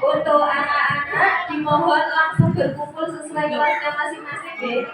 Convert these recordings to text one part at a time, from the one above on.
Untuk anak-anak dimohon langsung berkumpul sesuai kelasnya masing-masing deh.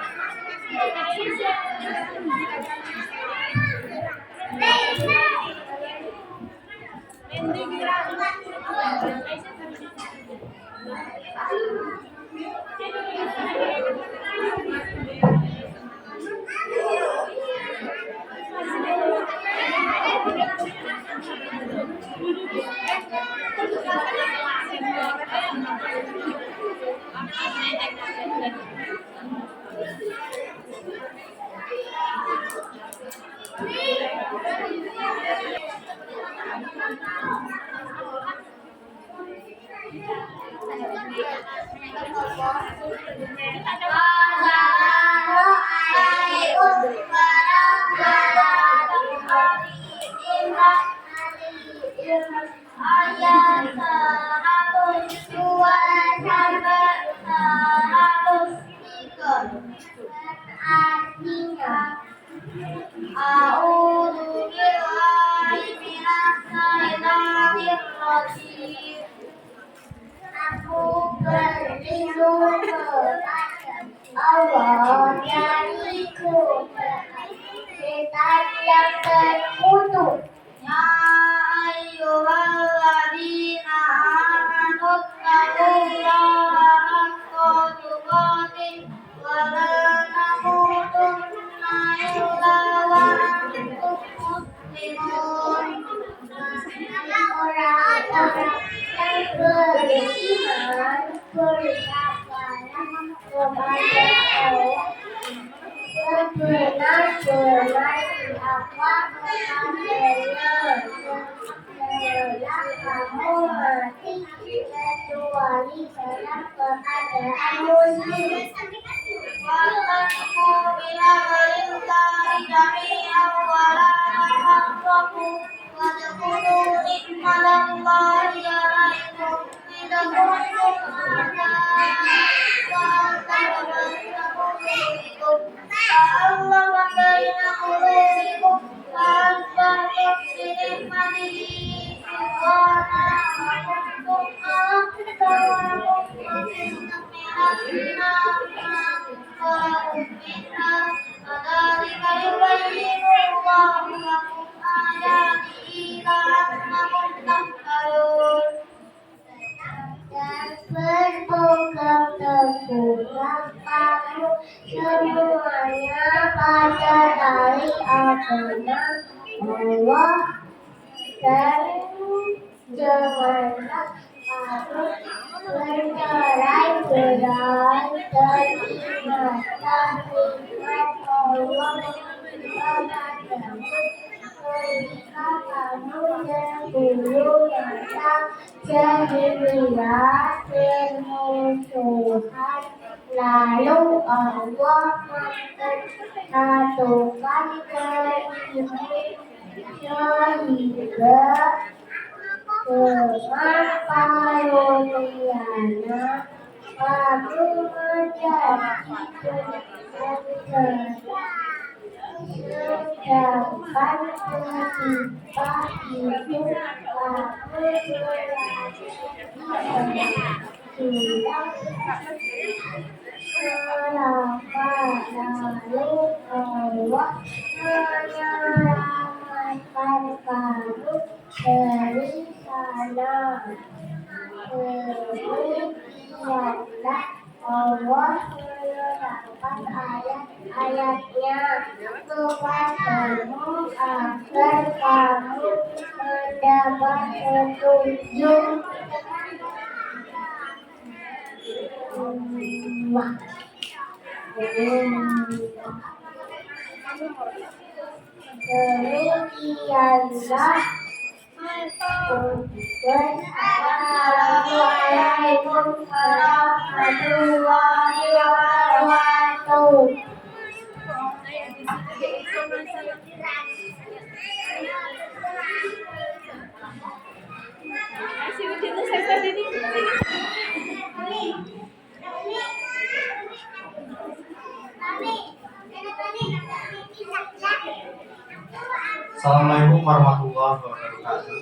Aku berlindung kepada Allah dariku setan yang terkutuk. Ya ayyuhalladzina amanu taqullaha haqqa tuqatih wa la tamutunna illa wa antum muslimun. Orang-orang yang beriman bertakwalah kepada Allah sebenar-benar takwa kepadanya. Janganlah kamu mati kecuali dalam keadaan muslim. Wa'lamu billahi jami'an wa la tafarraqu wadkhulu ni'matallahi 'alaikum idza kuntum fa'allafa baina qulubikum fa'asbahtum bi ni'matihi ikhwanan wa kuntum dan berpegang teguhlah kamu semuanya pada tali agama Allah dan janganlah kamu bercerai-berai dari mata nikmat Allah kepadamu ketika kamu dahulu masa jahiliyah bermusuhan, lalu Allah mempersatukan sehingga dengan karunia kamu menjadi sedangkan ketika itu kamu hilang selama lalu Allah menyelamatkan kamu dari sana. Demikianlah Allah menerangkan ayat-ayatnya kepadamu agar kamu mendapat petunjuk. Demikianlah. Wassalamualaikum warahmatullahi wabarakatuh.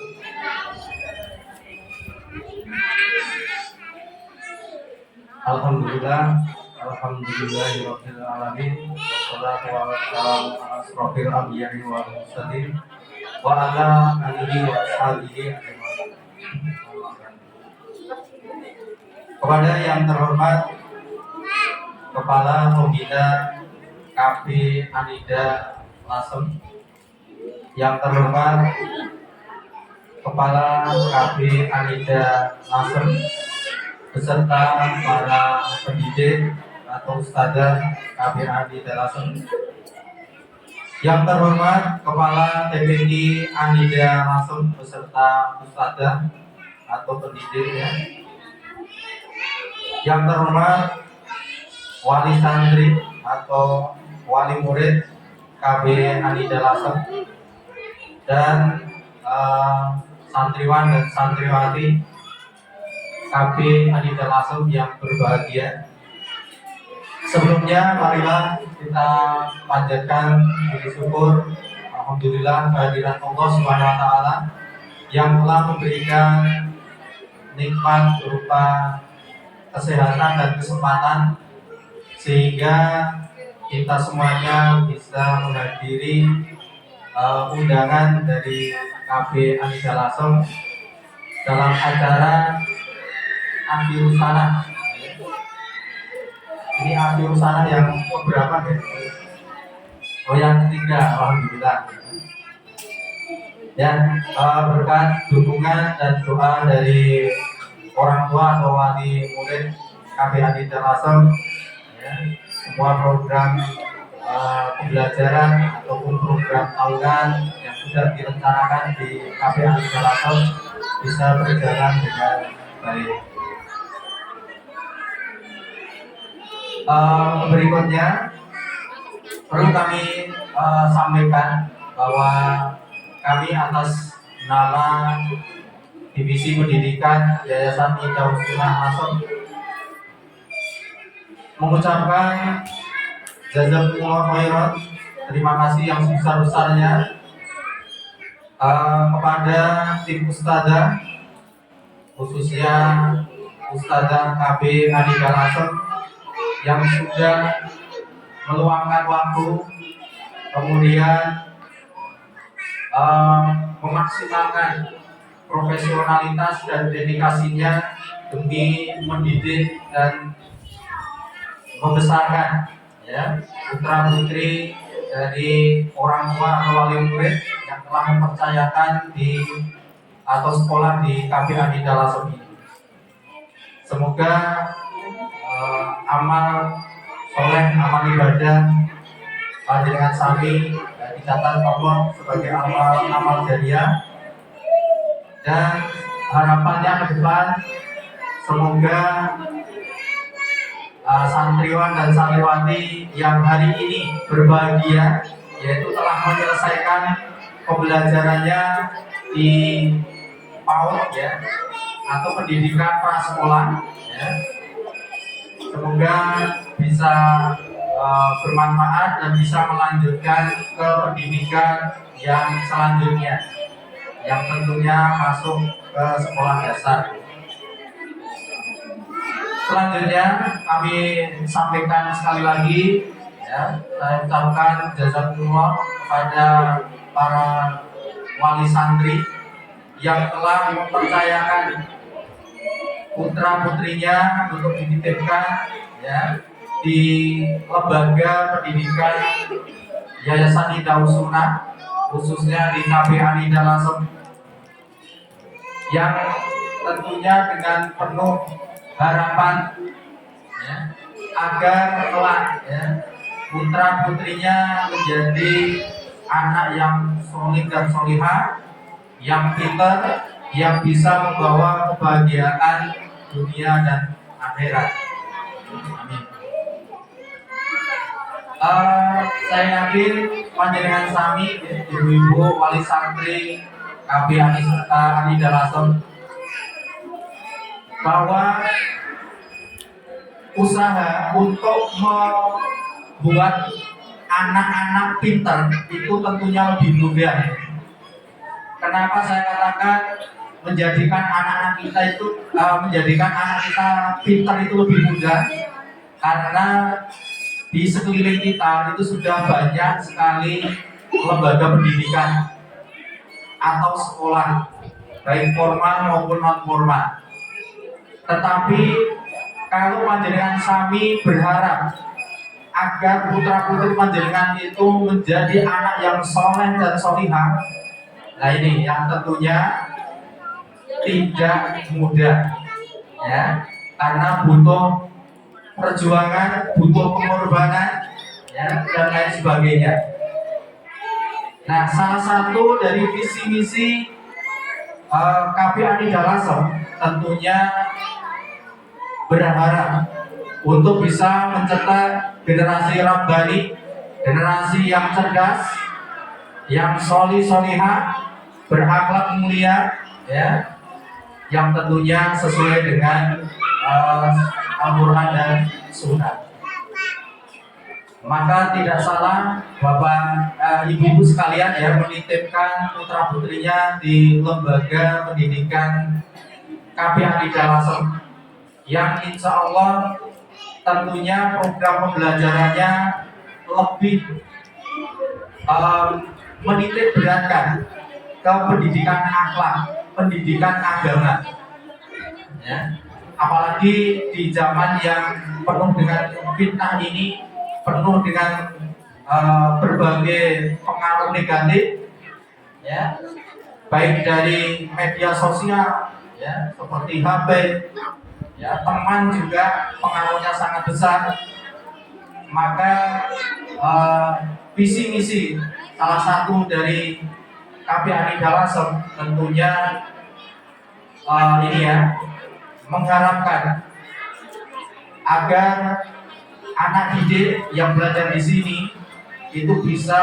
Assalamualaikum warahmatullahi wabarakatuh. Alhamdulillahirabbil alamin. Wassalatu wassalamu ala asrofil anbiya'i wal mursalin wa ala alihi wa sahbihi ajmain. Kepada yang terhormat Kepala Pembina KB Anida Lasem, yang terhormat Kepala KB Anida Lasem beserta para pendidik atau ustadzah KB Anida Lasem, yang terhormat Kepala TPQ Anida Lasem beserta ustadzah atau pendidiknya, yang terhormat wali santri atau wali murid KB Anida Lasem, dan santriwan dan santriwati KB Anida Lasem yang berbahagia. Sebelumnya marilah kita panjatkan puji syukur alhamdulillah kehadiran Allah Subhanahu wa taala yang telah memberikan nikmat berupa kesehatan dan kesempatan sehingga kita semuanya bisa menghadiri undangan dari KB Anida Lasem dalam acara akhir sana. Ini akhir sana yang keberapa ya? Oh, yang ketiga, alhamdulillah. Dan berkat dukungan dan doa dari orang tua atau wali murid KB Anida Lasem, ya, semua program pembelajaran ataupun program tahunan yang sudah direncanakan di KB Anida Lasem bisa berjalan dengan baik. Berikutnya perlu kami sampaikan bahwa kami atas nama Divisi Pendidikan Yayasan Ida Ustunah Lasem mengucapkan jazakumullah khairan, terima kasih yang sebesar-besarnya kepada tim ustadzah, khususnya ustadzah KB Anida Lasem yang sudah meluangkan waktu, kemudian memaksimalkan profesionalitas dan dedikasinya demi mendidik dan membesarkan, ya, putra putri dari orang tua atau wali murid yang telah mempercayakan di atau sekolah di KB Anida Lasem ini. Semoga amal soleh, amal ibadah dengan sami dicatat Allah sebagai amal jariah, dan harapannya ke depan semoga santriwan dan santriwati yang hari ini berbahagia, yaitu telah menyelesaikan pembelajarannya di PAUD, ya, atau pendidikan prasekolah, ya. Semoga bisa bermanfaat dan bisa melanjutkan ke pendidikan yang selanjutnya, yang tentunya masuk ke sekolah dasar. Selanjutnya kami sampaikan sekali lagi, ya, saya ucapkan jazakumullah kepada para wali santri yang telah mempercayakan putra putrinya untuk dititipkan, ya, di lembaga pendidikan Yayasan Ida Ustunah, khususnya di KB Anida Lasem, yang tentunya dengan penuh harapan, ya, agar kelak ya putra putrinya menjadi anak yang solih dan solihah, yang pintar, yang bisa membawa kebahagiaan dunia dan akhirat. Amin. Saya yakin panjenengan sami ibu-ibu wali santri KB Anida Lasem bahwa usaha untuk membuat anak-anak pintar itu tentunya lebih mudah. Kenapa saya katakan menjadikan anak-anak kita itu menjadikan anak kita pintar itu lebih mudah? Karena di sekeliling kita itu sudah banyak sekali lembaga pendidikan atau sekolah, baik formal maupun non formal. Tetapi kalau panjenengan sami berharap agar putra putri panjenengan itu menjadi anak yang soleh dan solihah, nah ini yang tentunya tidak mudah, ya, karena butuh perjuangan, butuh pengorbanan, ya, dan lain sebagainya. Nah, salah satu dari visi misi KB Anida Lasem tentunya berharap untuk bisa mencetak generasi rabbani, generasi yang cerdas, yang solihah, berakhlak mulia, ya, yang tentunya sesuai dengan Al-Quran dan Sunnah. Maka tidak salah Bapak Ibu-ibu sekalian ya menitipkan putra putrinya di lembaga pendidikan KB Anida Lasem yang insya Allah tentunya program pembelajarannya lebih menitik beratkan ke pendidikan akhlak, pendidikan agama, ya. Apalagi di zaman yang penuh dengan fitnah ini, penuh dengan berbagai pengaruh negatif, ya, baik dari media sosial, ya, seperti HP, ya, teman juga pengaruhnya sangat besar. Maka visi misi salah satu dari KB Anida Lasem tentunya ini ya, mengharapkan agar anak didik yang belajar di sini itu bisa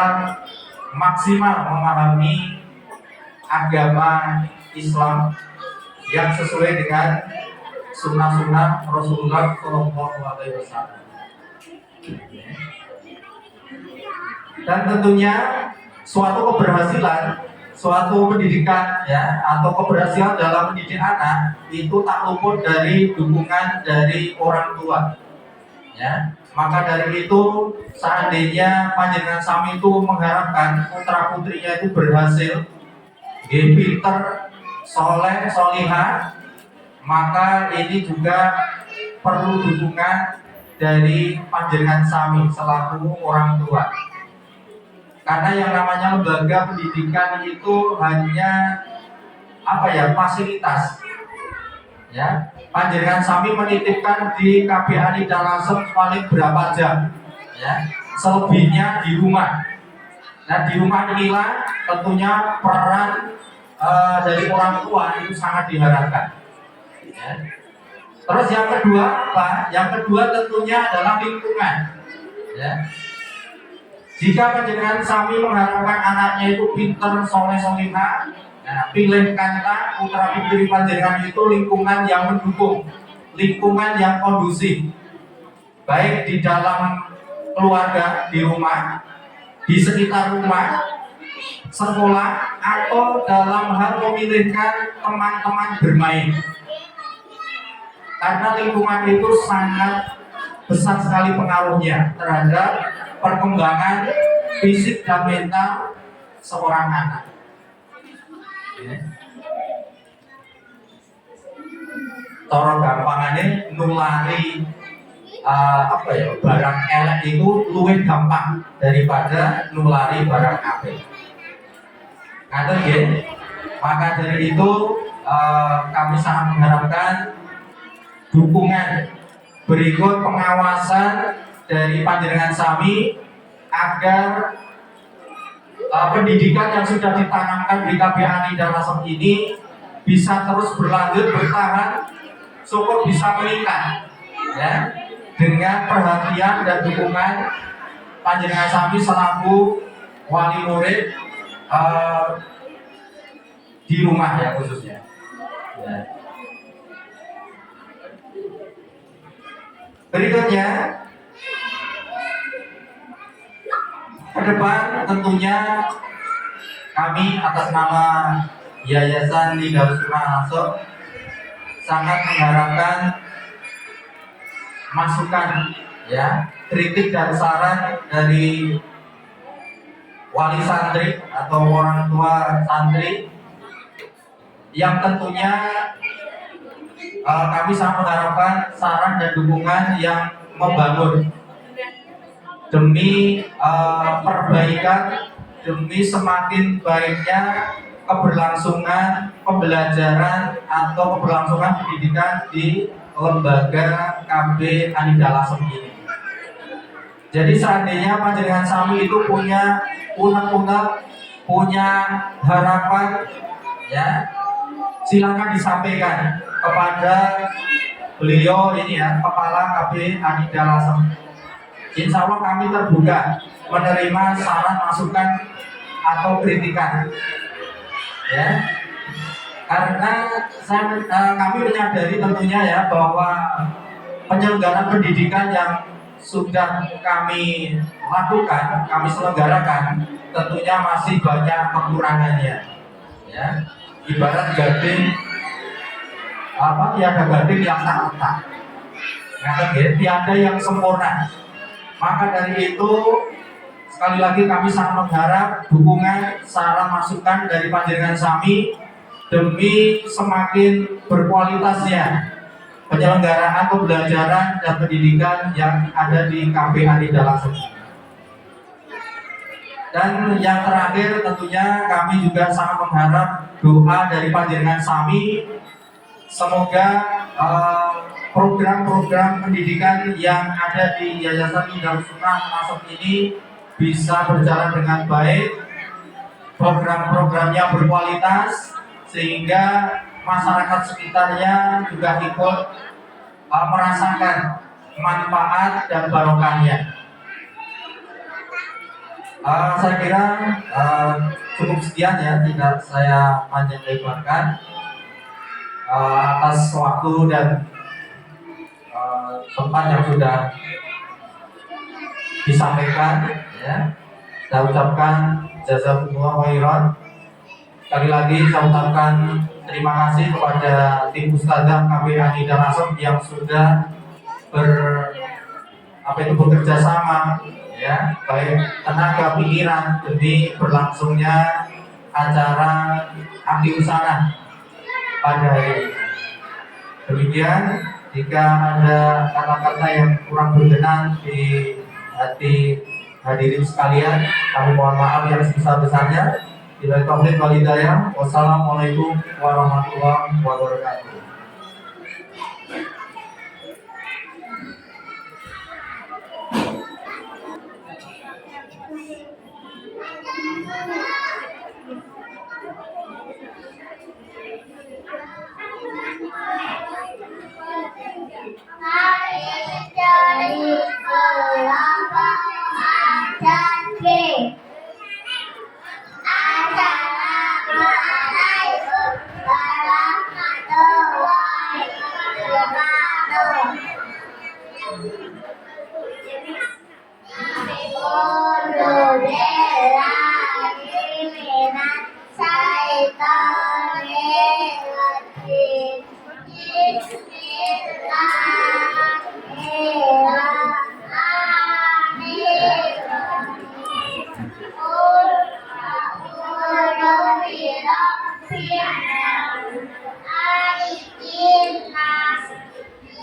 maksimal memahami agama Islam yang sesuai dengan sunnah-sunnah Rasulullah SAW. Dan tentunya suatu keberhasilan, suatu pendidikan ya atau keberhasilan dalam mendidik anak itu tak luput dari dukungan dari orang tua, ya. Maka dari itu seandainya panjenengan sami itu mengharapkan putra putrinya itu berhasil, pinter, soleh, solihah, maka ini juga perlu dukungan dari panjenengan sami selaku orang tua. Karena yang namanya lembaga pendidikan itu hanya fasilitas, ya. Panjenengan sami menitipkan di KB Anida Lasem paling berapa jam, ya. Selebihnya di rumah. Nah, di rumah inilah tentunya peran dari orang tua itu sangat diharapkan, ya. Terus yang kedua apa? Yang kedua tentunya adalah lingkungan, ya. Jika panjenengan sami mengharapkan anaknya itu pintar, soleh, solihah, nah, pilihkanlah putra putri panjenengan itu lingkungan yang mendukung, lingkungan yang kondusif, baik di dalam keluarga, di rumah, di sekitar rumah, sekolah, atau dalam hal memilihkan teman-teman bermain. Karena lingkungan itu sangat besar sekali pengaruhnya terhadap perkembangan fisik dan mental seorang anak. Toro gampangannya nulari barang elek itu luwih gampang daripada nulari barang apik. Ngaten nggih. Maka dari itu kami sangat mengharapkan dukungan berikut pengawasan dari panjenengan sami agar pendidikan yang sudah ditanamkan di KBANI Lasem ini bisa terus berlanjut, bertahan, syukur bisa meningkat, ya, dengan perhatian dan dukungan panjenengan sami selaku wali murid di rumah ya khususnya. Ya. Berikutnya, ke depan tentunya kami atas nama Yayasan Darus Quran Lasem sangat mengharapkan masukan, ya, kritik dan saran dari wali santri atau orang tua santri yang tentunya kami sangat mengharapkan saran dan dukungan yang membangun demi perbaikan, demi semakin baiknya keberlangsungan pembelajaran atau keberlangsungan pendidikan di lembaga KB Anida Lasem ini. Jadi seandainya panjenengan sami itu punya unek-unek, punya harapan, ya, silakan disampaikan kepada beliau ini ya, Kepala KB Anida Lasem. Insya Allah kami terbuka menerima saran, masukan atau kritikan, ya, karena kami menyadari tentunya ya bahwa penyelenggaraan pendidikan yang sudah kami lakukan, kami selenggarakan, tentunya masih banyak kekurangannya, ya. Ibarat gading, tiada gading yang tak retak, tiada yang sempurna. Maka dari itu, sekali lagi kami sangat mengharap dukungan, saran, masukan dari panjenengan sami demi semakin berkualitasnya penyelenggaraan pembelajaran dan pendidikan yang ada di KB Anida Lasem. Dan yang terakhir tentunya kami juga sangat mengharap doa dari panjenengan sami, semoga program-program pendidikan yang ada di Yayasan Darus Quran Lasem ini bisa berjalan dengan baik, program-programnya berkualitas, sehingga masyarakat sekitarnya juga ikut merasakan manfaat dan barokahnya. Saya kira cukup sekian ya, tidak saya panjang lebarkan. Atas waktu dan tempat yang sudah disampaikan, ya, saya ucapkan jazakumullah khairan. Sekali lagi saya ucapkan terima kasih kepada tim Ustadzah KB Anida Lasem yang sudah bekerja sama, ya, baik tenaga pikiran demi berlangsungnya acara akdi usana pada hari ini. Demikian, jika ada kata-kata yang kurang berkenan di hati hadirin sekalian, kami mohon maaf yang sebesar-besarnya. Bila taufiq wal hidayah. Wassalamualaikum warahmatullahi wabarakatuh.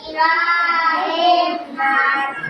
Bismillahirrahmanirrahim.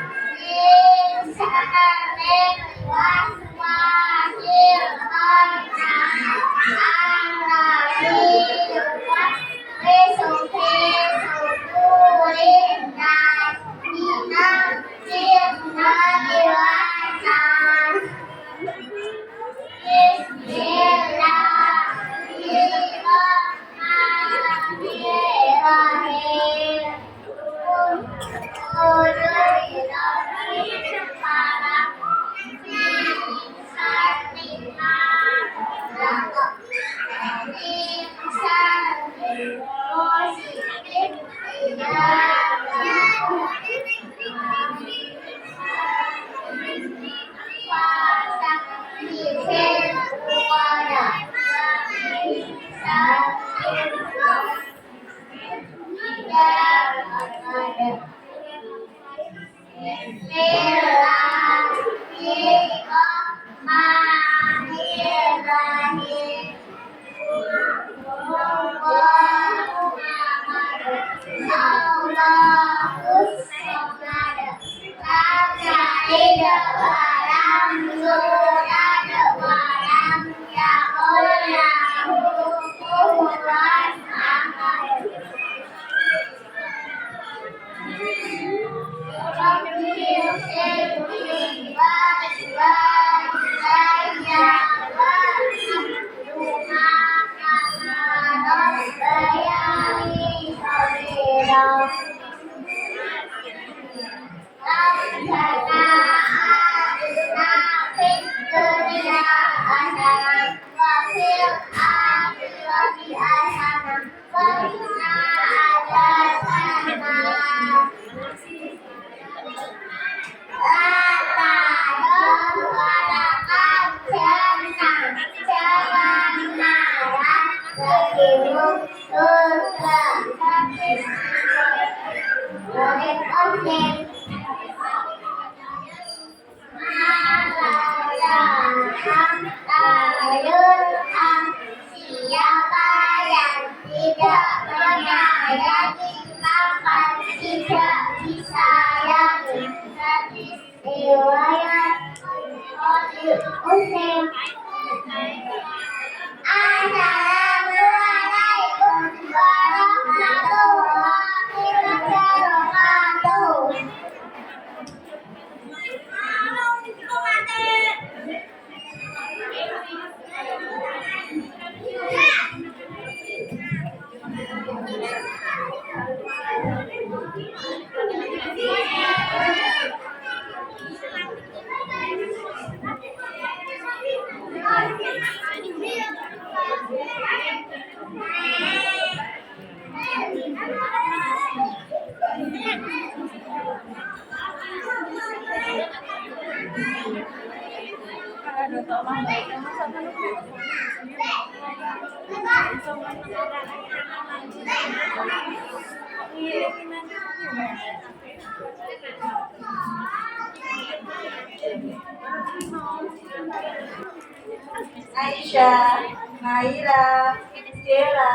Aisyah, Maira, Stella,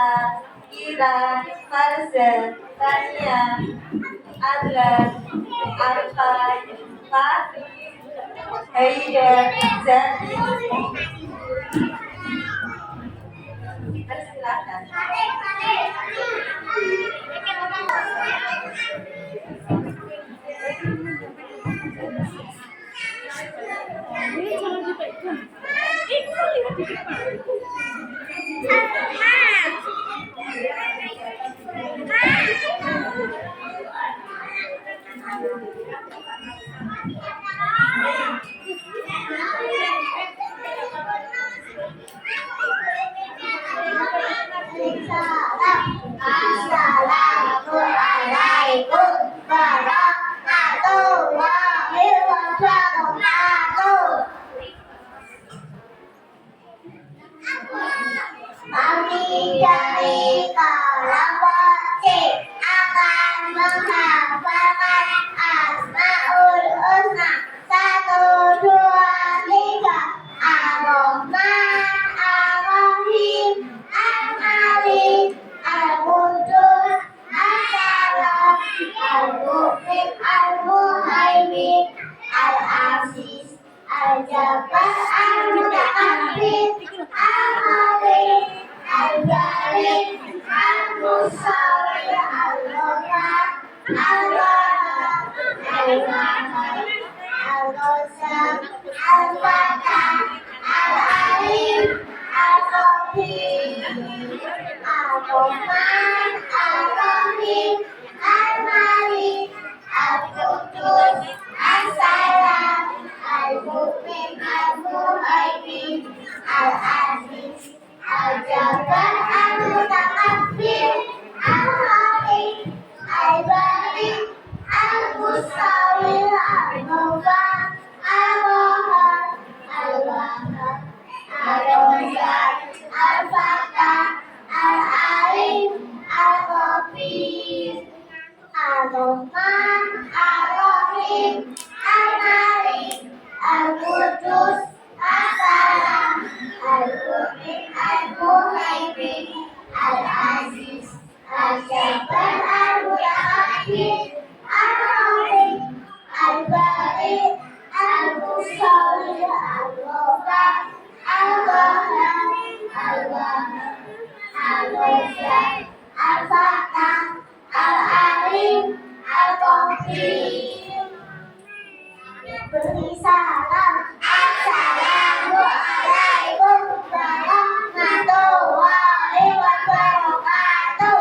Ira, Farzan, Tania, Adlan, Arfan, Fatih, Haida, Zaki. Silakan. Assalamualaikum warahmatullahi wabarakatuh. Kami dari Karawaci akan menghafalkan Asmaul Husna 1, 2, 3. Ar-Rahman, Ar-Rahim, Al-Malik, Al-Qudus, As-Salam, Al-Mu'min, Al-Muhaimin, Al-Aziz, Al-Jabbar, Al-Mutakabbir, Al-Malik, Al-Jalil, Al-Musawwir, Al-Ghafar, Al-Wahhab, Al-Wahhab, Al-Razzaq, Al-Fattah, Al-Alim, Al-Qadir, Al-Rahman, Al-Rahim, Al-Malik, Sawil Al-Muba Al-Wahab Al-Wahab Al-Rozak Al-Fatah Al-Alim Al-Ghafir Ar-Rahman Ar-Rahim Al-Malik Al-Qudus As-Salam Al-Mu'min Al-Muhaimin Al-Aziz Al-Jabbar Al-Mutakabbir Al-Rahim Al-Bari Al-Musawwir Al-Ghafar Al-Wahhab Al-Wahhab Al-Razzaq Al-Fattah Al-Alim Al-Ghafir. Beri salam. Assalamualaikum warahmatullahi wabarakatuh.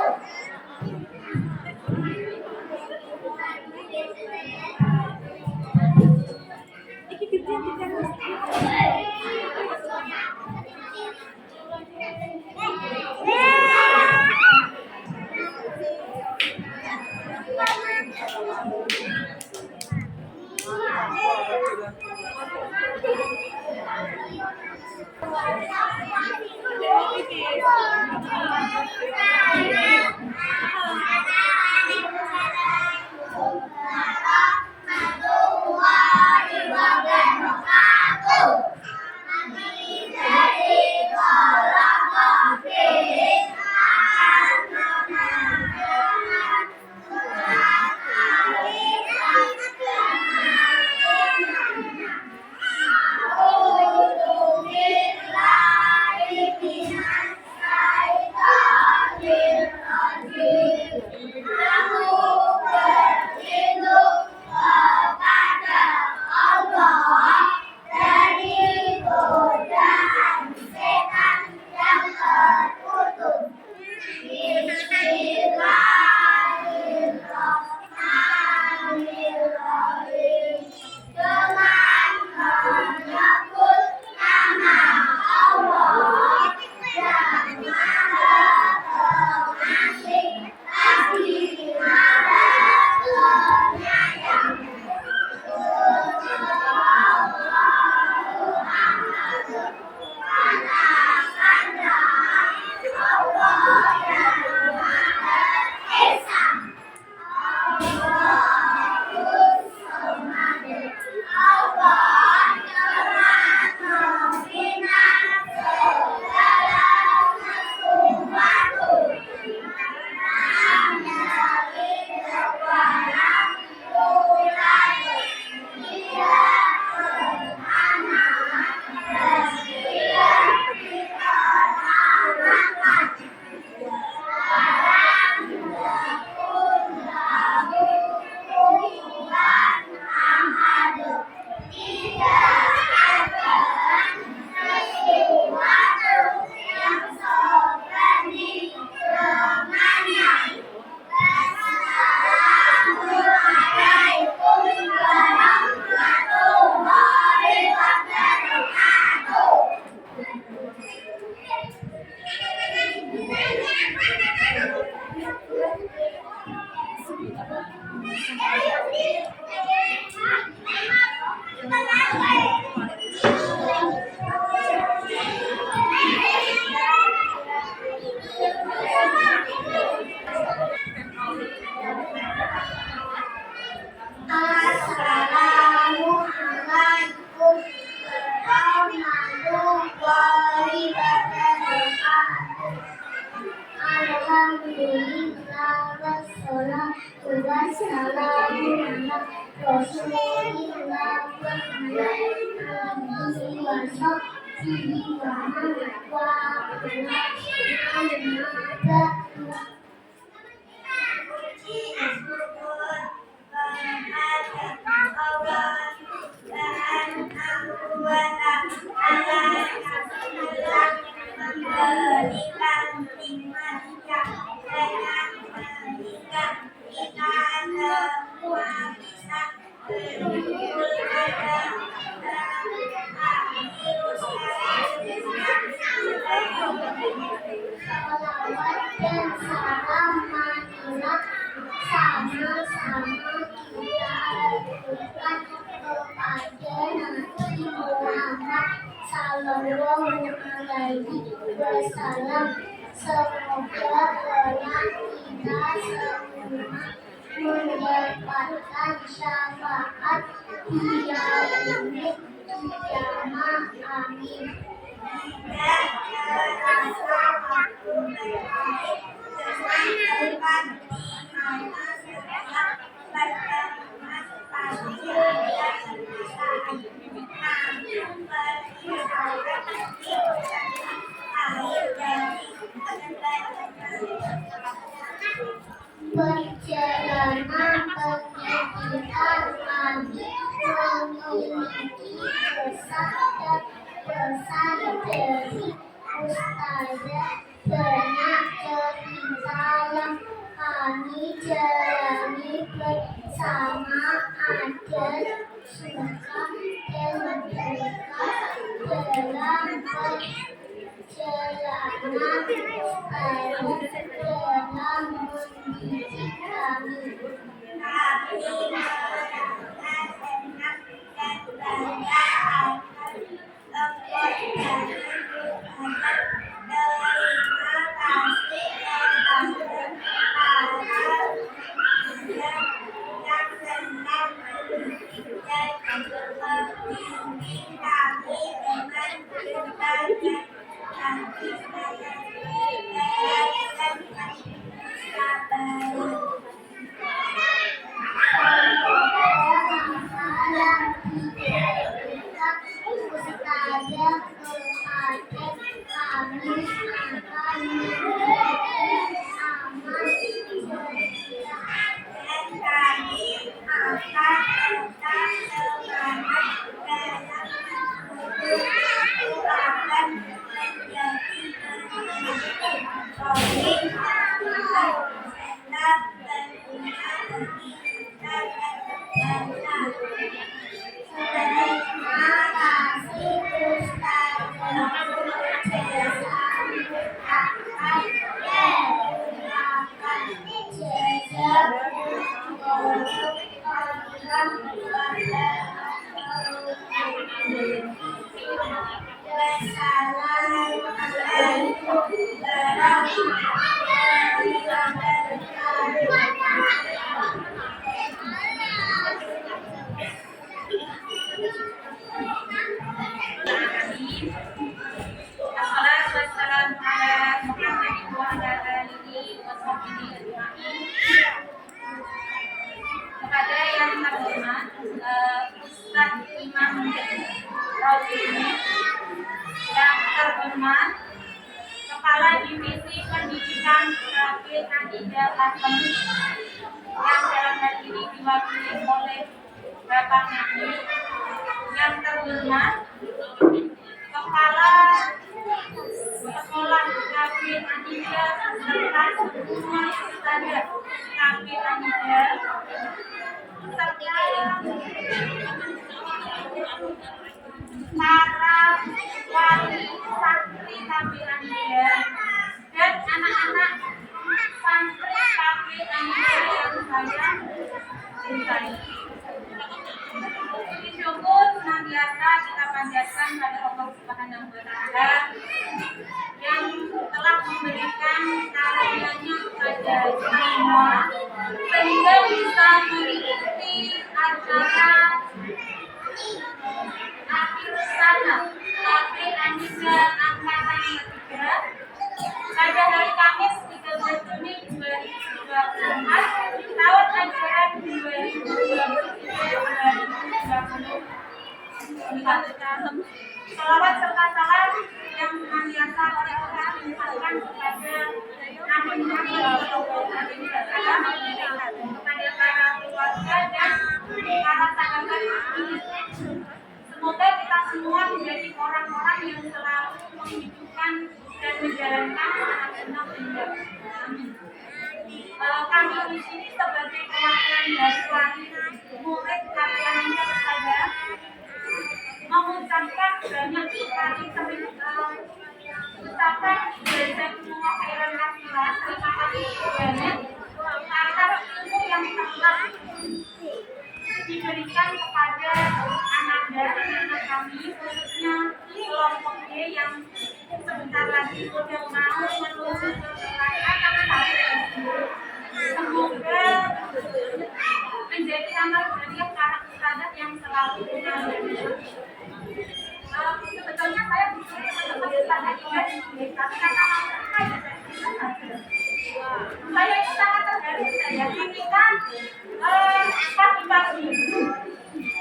Assalamualaikum warahmatullahi wabarakatuh. Alhamdulillah wassalatu wassalamu ala Rasulillah wa ala alihi wa sahbihi wa man wala. Salawat dan salam marilah sama-sama kita Sallallahu alaihi wasallam. Semoga kelak kita semua mendapatkan syafaat di yaumil qiyamah. Amin. Perjalanan pendidikan kami memiliki pesan dari ustazah. Banyak cerita yang kami jalani bersama agar suka dan berkah dalam perjalanan ustazah dalam mendidik kami. Kepada yang terhormat Ustaz Imam Rozini, yang terhormat Kepala Divisi Pendidikan Profil Anida Asem, yang dalam hal ini diwakili oleh Bapak Nadi, yang terhormat Kepala Sekolah Kafir Anida serta semua ustazah Kafir Anida serta para wali santri Kafir Anida dan anak-anak santri Kafir Anida yang saya cintai. Syukur senantiasa kita panjatkan pada Allah Subhanahu wa Ta'ala yang telah memberikan karunia-Nya kepada kita semua sehingga bisa mengikuti acara akhir sana Kafir Anida angkatan ketiga pada hari Kamis 13 Juni 2024 tahun ajaran 2023-2020. Salawat serta salam yang senantiasa oleh Allah limpahkan kepada Nabi Muhammad SAW, kepada para keluarga dan para sahabat. Semoga kita semua menjadi orang-orang yang selalu menghidupkan dan menjalankan amanat sunnah beliau. Amin. Kami di sini sebagai perwakilan dari wali murid kalian yang bersahabat mengucapkan banyak sekali ucapan jazakumullah khairan katsiran. Terima kasih banyak atas ilmu yang telah diberikan kepada anak Anda, anak-anak kami, khususnya kelompok D yang sebentar lagi sudah mau menuju ke perayaan semoga menjadi amal jariah para ustadzah yang selalu mengalir. Sebetulnya saya bisa teman-teman ustadzah juga di sini, tapi karena saya itu sangat terharu saya ketika pagi-pagi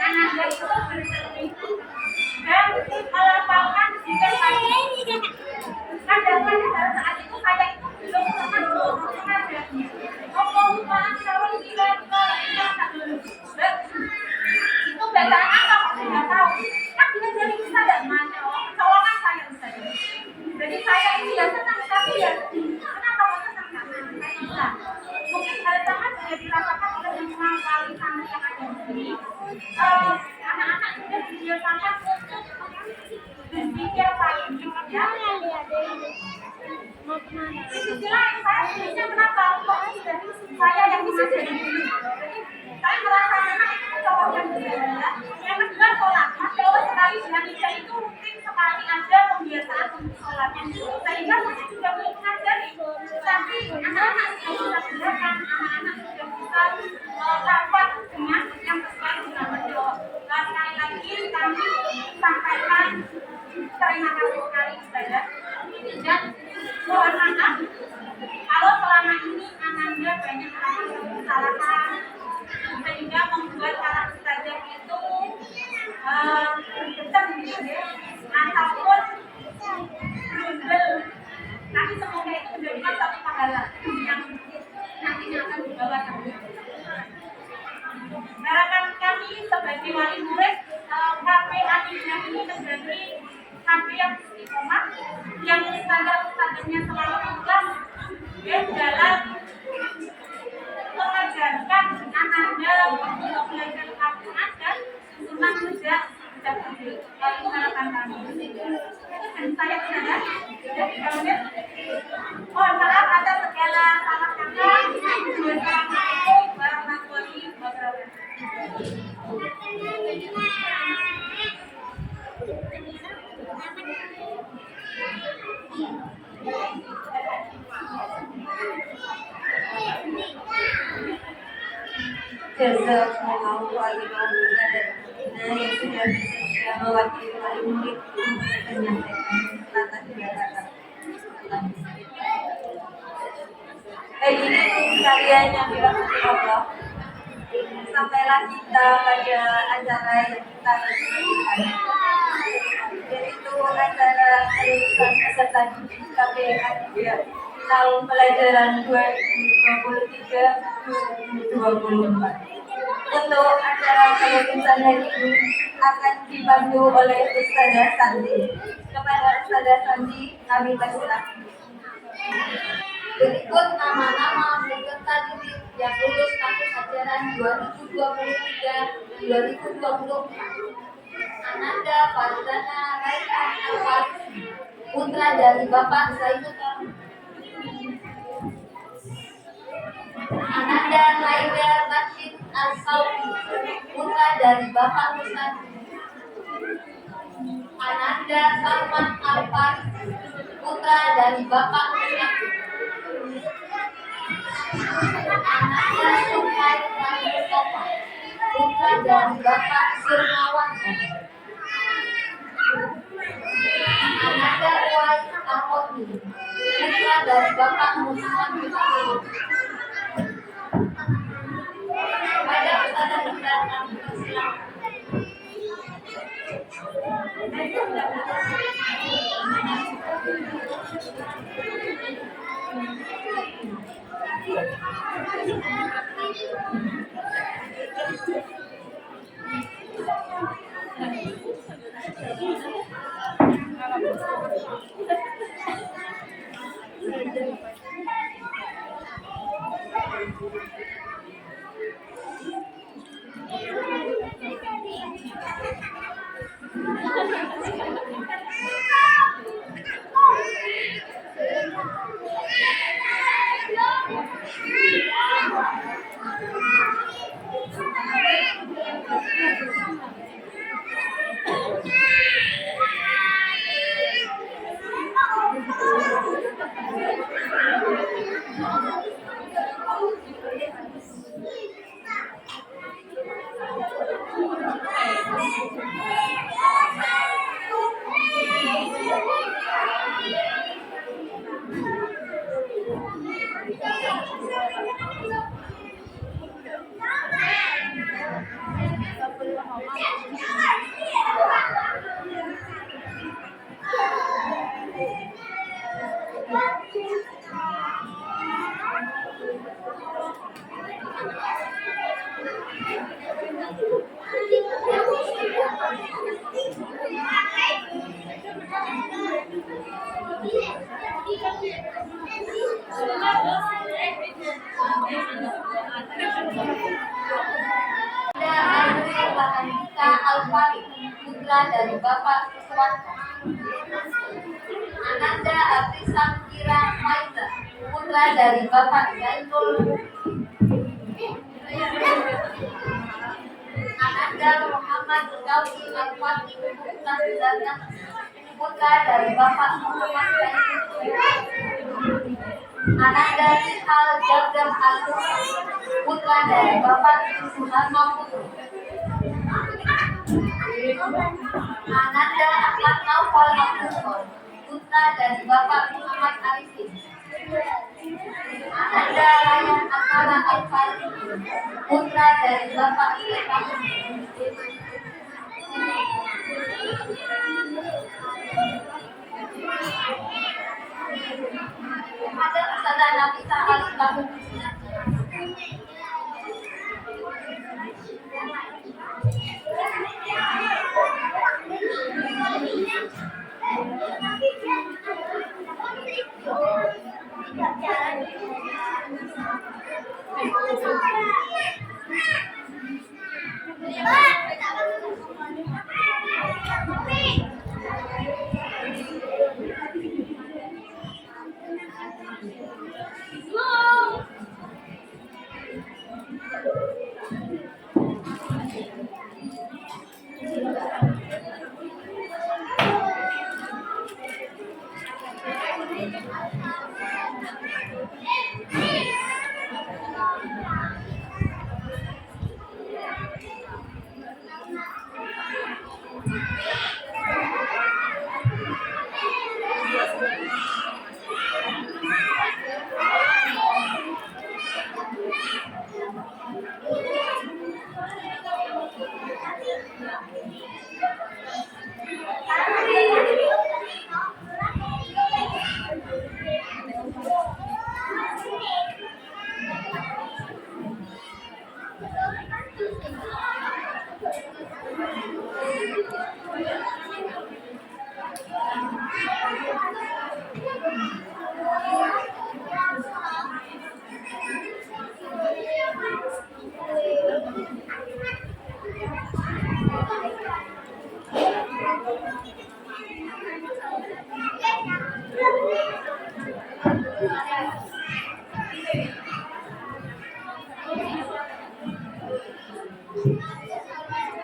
anak itu berseling dan melafalkan zikir pagi. Kadang-kadang saat itu saya itu belum pernah mengajarnya. Allahumma ansyarul ilaka ilaka dulu. Itu bacaan apa kok tidak tahu. Kan kita jadi bisa tidak Masya Allah. Kecolongan saya saja. Jadi saya ini ya senang sekali ya. Kenapa kok senang? Karena saya bisa. Mungkin hal sama juga dirasakan oleh semua wali santri yang ada di sini. Anak-anak juga dibiasakan untuk berzikir pagi ya. Di sisi lain saya sebenarnya kenapa kok saya yang bisa jadi guru. Jadi saya merasa memang itu mencoba ya. Yang kedua sholat. Masya Allah sekali dengan Isya itu mungkin sekali ada pembiasaan untuk sholatnya. Sehingga saya juga belum mengajari. Tapi anak-anak sudah bisa gerakan, anak-anak sudah bisa rapat dengan yang sesuai dengan menjawab. Sekali lagi kami sampaikan terima kasih sekali kepada dan mohon maaf kalau selama ini Ananda banyak melakukan kesalahan sehingga membuat para ustazah itu bergetar gitu ya ataupun berubel. Tapi semoga itu menjadikan satu pahala yang nantinya akan dibawa sampai. Harapan kami sebagai wali murid KP Adinda ini menjadi KP yang istiqomah yang ustazah-ustazahnya selalu ikhlas dalam mengajarkan Ananda untuk belajar Al-Quran dan sunnah juga itu harapan kami. Dan saya saudara sudah 3 menit. Mohon maaf atas segala salah kata. Wassalamualaikum warahmatullahi wabarakatuh. Jazakumullahu khairan yang sudah bisa mewakili wali murid untuk menyampaikan kata kata. Hadirin sekalian yang dirahmati Allah, sampailah kita pada acara yang kita lakukan, yaitu acara kelulusan peserta didik KPI Adinda tahun pelajaran 2023-2024. Untuk acara kelulusan hari ini akan dipandu oleh Ustazah Santi. Kepada Ustazah Santi kami persilakan. Berikut nama-nama peserta didik yang lulus tahun ajaran 2023-2024. Ananda Farzana Raihan Al-Farisi, putra dari Bapak Zainul. Ananda Haidar Rashid Al-Saufi, putra dari Bapak Musan. Ananda Salman Al-Farisi, putra dari Bapak Musan. Ananda Suhaib Al-Mustafa, putra dari Bapak Sirmawan. Ananda Uwais Al-Qodri, putra dari Bapak Musman Bismillah. Pada Ustazah Indra kami persilakan. Ada Andre Lahandika Alfari, putra dari Bapak Suswanto. Ananda Abrisam Kira Faiza, putra dari Bapak Zainul. Ananda Muhammad Gawi Al-Fatih, putra dari Bapak Muhammad Zainul. Ananda Nihal Jabdam Al-Musa, putra dari Bapak Suharno Putu. Ananda Ahmad Naufal Abdul, putra dari Bapak Muhammad Arifin. Ananda Ryan Akara Al-Fari, putra dari Bapak Sulaiman. Ada Ustazah Nafisa Al-Bahru.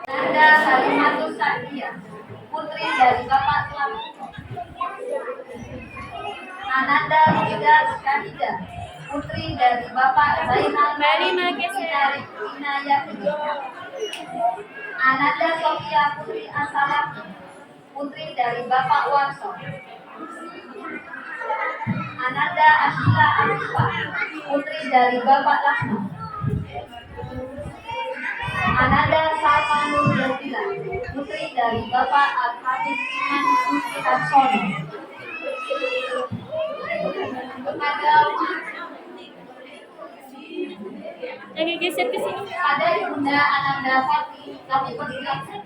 Nanda Halimatus Sa'diyah, putri dari Bapak Slamet. Ananda Rida Syahida, putri dari Bapak Zainal Inayati. Ananda Sofia Putri Asalam, putri dari Bapak Warso. Ananda Ashila Anupa, putri dari Bapak Lakna. Ananda Salma Nur Yazila, putri dari Bapak Al-Habib Iman Suci Harsono. Lagi geser ke sini. Ada Bunda Ananda Fati, kami persilakan.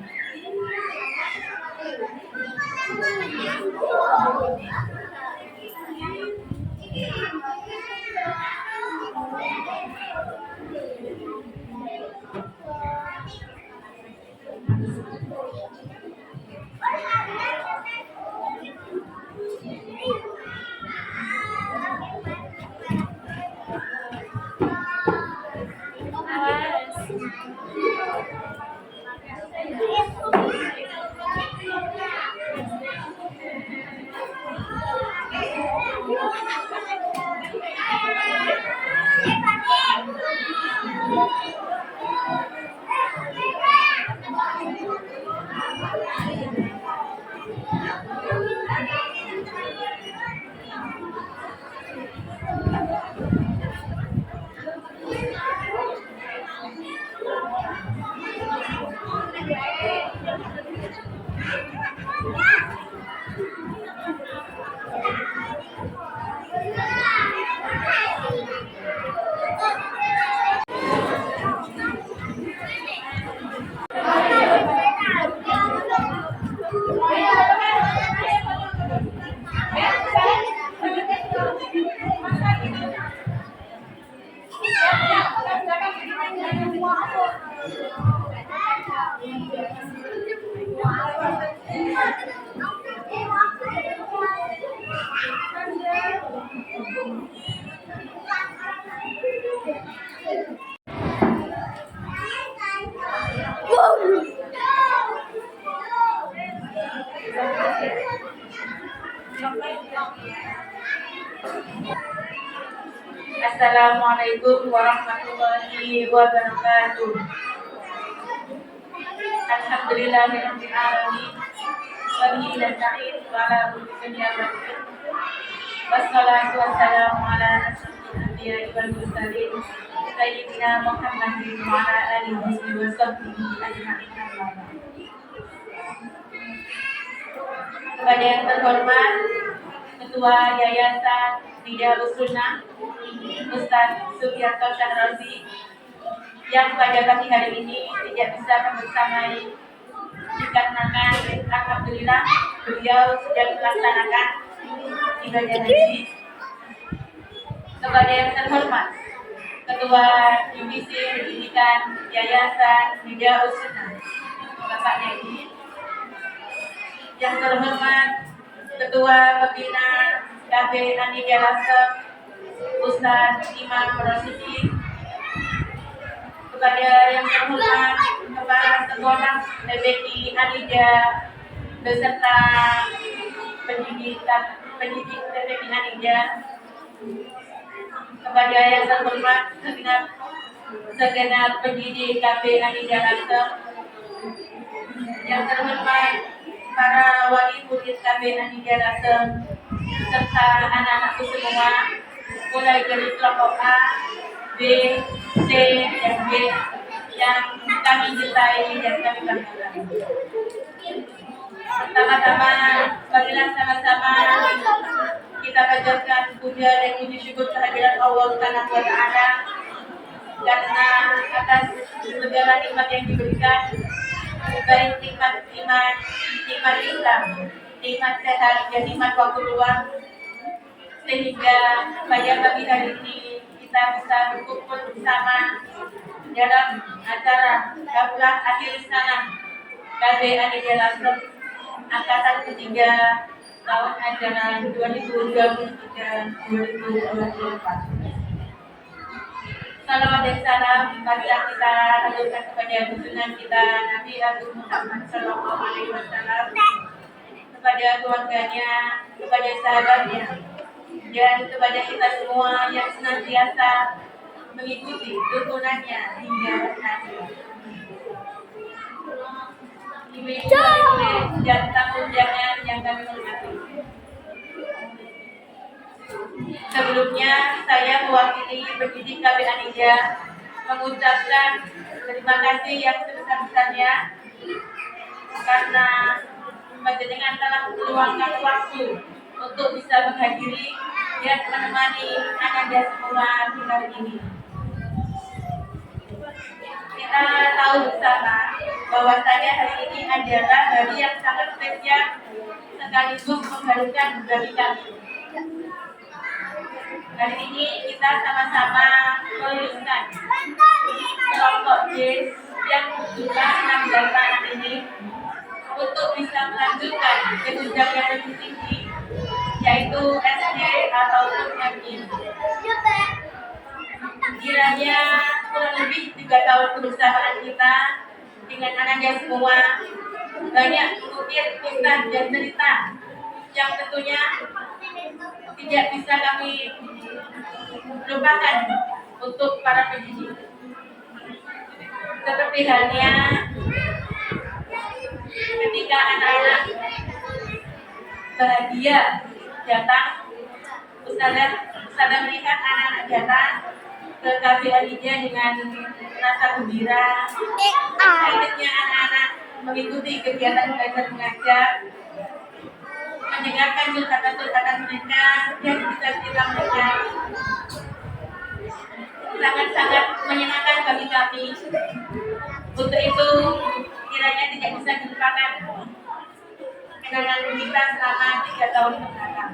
Assalamualaikum warahmatullahi wabarakatuh. Alhamdulillahirabbil alamin. Wabihi nasta'in wa ala kulli syai'in. Wassalatu wassalamu ala asyrofil anbiya'i wal mursalin sayyidina Muhammadin wa ala alihi wa sahbihi ajma'in. Kepada yang terhormat Ketua Yayasan Hidayatus Sunnah Ustaz Sugiarto Syahrozi, yang pada pagi hari ini tidak bisa bersamai dikarenakan alhamdulillah beliau sedang melaksanakan ibadah haji. Kepada yang terhormat Ketua Divisi Pendidikan Yayasan Hidayatus Sunnah Bapak Nedi, yang terhormat Ketua Pembina KB Anida Lasem Ustaz Imam Rosyidi, kepada yang terhormat Kepala Sekolah PBI Anida beserta pendidik PBI Anida, kepada yang terhormat segenap pendidik KB Anida Lasem, yang terhormat para wali murid KB Anida Lasem serta anak-anakku semua, mulai dari kelompok A, B, C, dan D yang kami cintai dan kami banggakan. Pertama-tama, marilah sama-sama kita panjatkan puja dan puji syukur kehadirat Allah Subhanahu wa Ta'ala karena atas segala nikmat yang diberikan, baik nikmat iman, nikmat Islam, nikmat sehat, dan nikmat waktu luang, sehingga pada pagi hari ini kita bisa berkumpul bersama dalam acara Daftar Akhir Sana KB Anida Lasem angkatan ketiga tahun ajaran 2023-2024. Salawat dan salam marilah kita haturkan kepada junjungan kita Nabi Agung Muhammad Sallallahu Alaihi Wasallam, kepada keluarganya, kepada sahabatnya, dan kepada kita semua yang senantiasa mengikuti tuntunannya hingga akhir. Ibu-ibu dan tamu undangan yang kami hormati, sebelumnya saya mewakili pendidik KB Anida mengucapkan terima kasih yang sebesar-besarnya karena panjenengan telah meluangkan waktu untuk bisa menghadiri dan menemani Anda semua di hari ini. Kita tahu bersama bahwasanya hari ini adalah hari yang sangat spesial sekaligus mengharukan bagi kami. Hari ini kita sama-sama meluluskan kelompok D yang jumlah 16 anak ini untuk bisa melanjutkan ke jenjang yang lebih tinggi, yaitu SD ataupun MI. Kiranya kurang lebih 3 tahun kebersamaan kita dengan anaknya semua banyak mengukir kisah dan cerita yang tentunya tidak bisa kami lupakan untuk para pendidik. Seperti halnya ketika anak-anak bahagia datang, Ustazah melihat anak-anak datang ke KB Anida dengan rasa gembira, excitednya anak-anak mengikuti kegiatan belajar mengajar, mendengarkan curhatan-curhatan mereka dan cerita-cerita mereka. Sangat-sangat menyenangkan bagi kami. Untuk itu, kiranya tidak bisa dilupakan kenangan kita selama 3 tahun mendatang.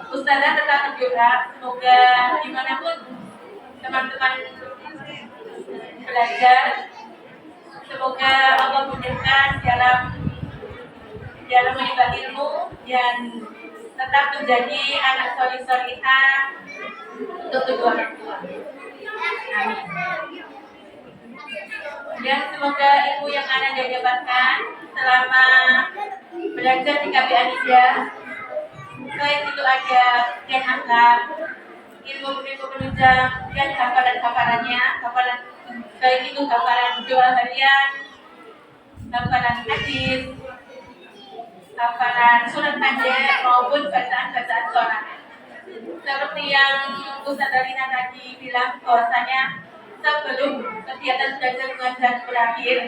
Ustazah tetap berdoa, semoga dimanapun teman-teman belajar, semoga Allah mudahkan dalam menimba ilmu dan tetap menjadi anak solih-solihah untuk kedua orang tua. Amin. Dan semoga ilmu yang Anda dapatkan selama belajar di KB Anidya, baik itu ada dan akhlak, ilmu penunjang dan hafalan-hafalannya, baik itu hafalan doa harian, hafalan hadis, hafalan surat pendek maupun bacaan-bacaan sholat. Seperti yang Ustaz Darina tadi bilang bahwasanya sebelum kegiatan belajar mengajar berakhir,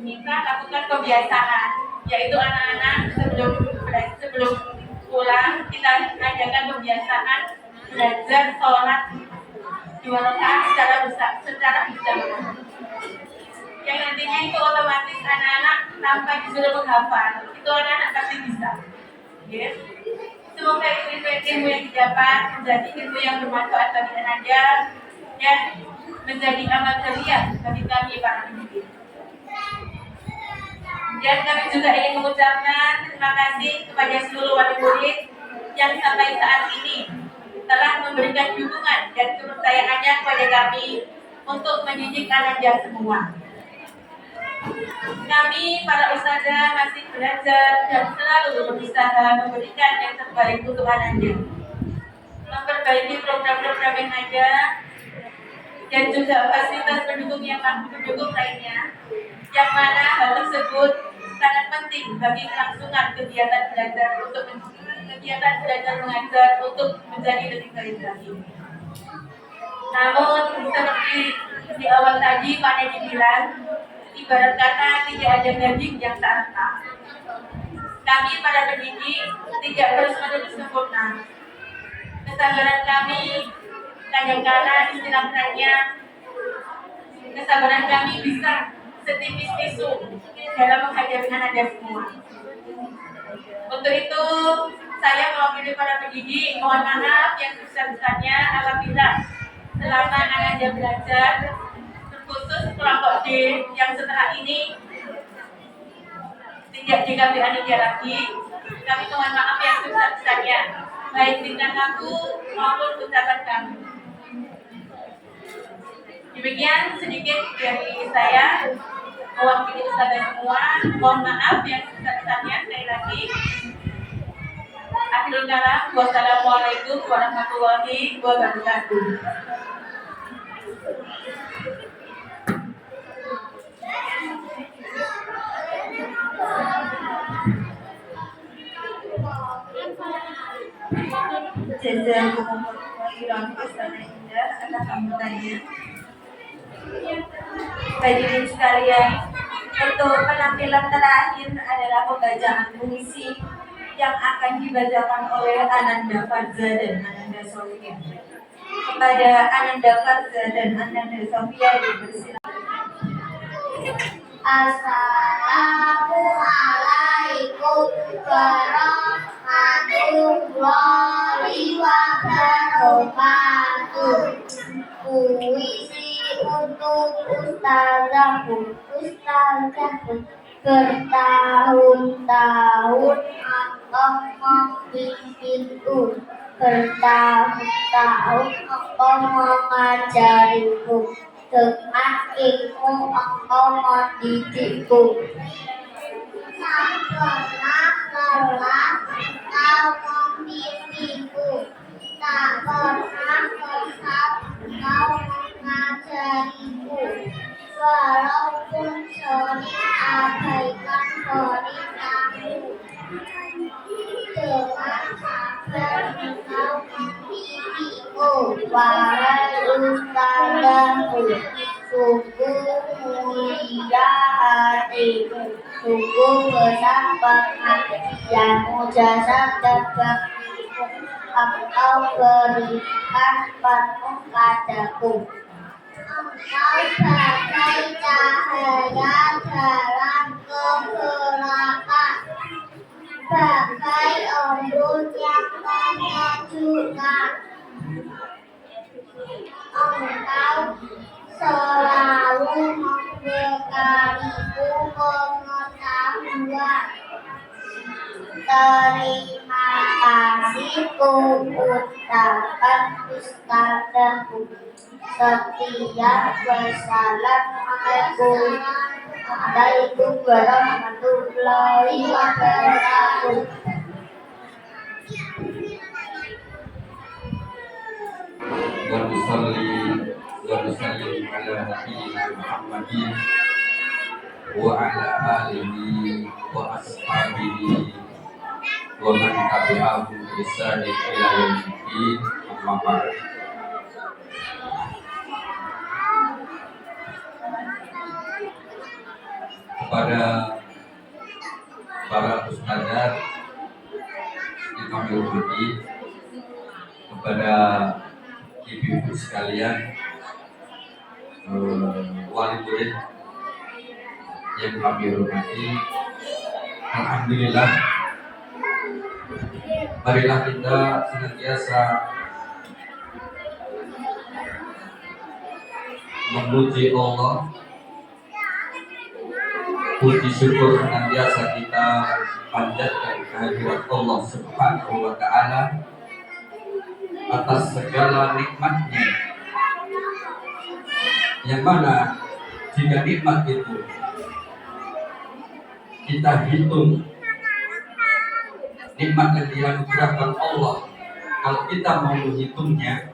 kita lakukan kebiasaan, yaitu anak-anak sebelum pulang kita adakan kebiasaan belajar sholat 2 rakaat secara berjamaah. Yang nantinya itu otomatis anak-anak tanpa disuruh menghafal, itu anak-anak pasti bisa. Yes. Semoga ilmu yang didapat menjadi ilmu yang bermanfaat bagi Anda dan menjadi amal jariah bagi kami para pendidik. Dan kami juga ingin mengucapkan terima kasih kepada seluruh wali murid yang sampai saat ini telah memberikan dukungan dan kepercayaannya kepada kami untuk mendidik Anda semua. Kami para ustazah masih belajar dan selalu berusaha memberikan yang terbaik untuk Anda, memperbaiki program-program yang ada dan juga fasilitas pendukung lainnya, yang mana hal tersebut sangat penting bagi kelangsungan kegiatan belajar mengajar untuk menjadi lebih baik lagi. Namun seperti di awal tadi Pak Nedi bilang, ibarat kata tidak ada daging yang tak retak. Kami para pendidik tidak terus-menerus sempurna. Kesabaran kami kadang-kala istilah kerennya, kesabaran kami bisa setipis tisu dalam menghadapi Anda semua. Untuk itu, saya mewakili para pendidik mohon maaf yang sebesar-besarnya apabila selama Anda belajar, khusus kelompok D yang setelah ini tidak di KB Anidya lagi, kami mohon maaf yang sebesar-besarnya, baik tingkah laku maupun ucapan kami. Demikian sedikit dari saya mewakili ustazah semua. Mohon maaf yang sebesar-besarnya. Sekali lagi, akhirul kalam, wassalamualaikum warahmatullahi wabarakatuh. Jazakumullah khairan Indah atas sambutannya. Hadirin sekalian, untuk penampilan terakhir adalah pembacaan puisi yang akan dibacakan oleh Ananda Farza dan Ananda Sofia. Kepada Ananda Farza dan Ananda Sofia dipersilakan. Assalamualaikum warahmatullahi wabarakatuh. Puisi untuk ustazahku bertahun-tahun Allah membimbingku, bertahun-tahun Allah mengajariku, dengan ilmu Allah mendidikku. Tak pernah lelah kau membimbingku, tak pernah bosan kau mengajariku. Walaupun sering abaikan perintahmu, dengan sabar kau membimbingku. Wahai ustazahku, sungguh mulia mulia hatimu, sungguh besar pengabdianmu, jasa dan baktimu, engkau berikan penuh padaku. Engkau bagai cahaya dalam kegelapan, bagai embun yang menyejukkan. Engkau selalu memberiku pengetahuan. Terima kasih ku ucapkan ustadzku. Setiap Assalamualaikum warahmatullahi wabarakatuh. Wa nusalli ala nabiyyina Muhammadin wa ala alihi wa ashabihi wa man tabi'ahum bi ihsan ila yaumil din. Amma ba'd. Kepada para ustadzah yang kami hormati, kepada ibu-ibu sekalian, wali murid yang kami hormati, alhamdulillah, marilah kita senantiasa memuji Allah, puji syukur senantiasa kita panjatkan kehadirat Allah Subhanahu wa Ta'ala atas segala nikmatnya, yang mana jika nikmat itu kita hitung, nikmat yang dianugerahkan Allah, kalau kita mau menghitungnya,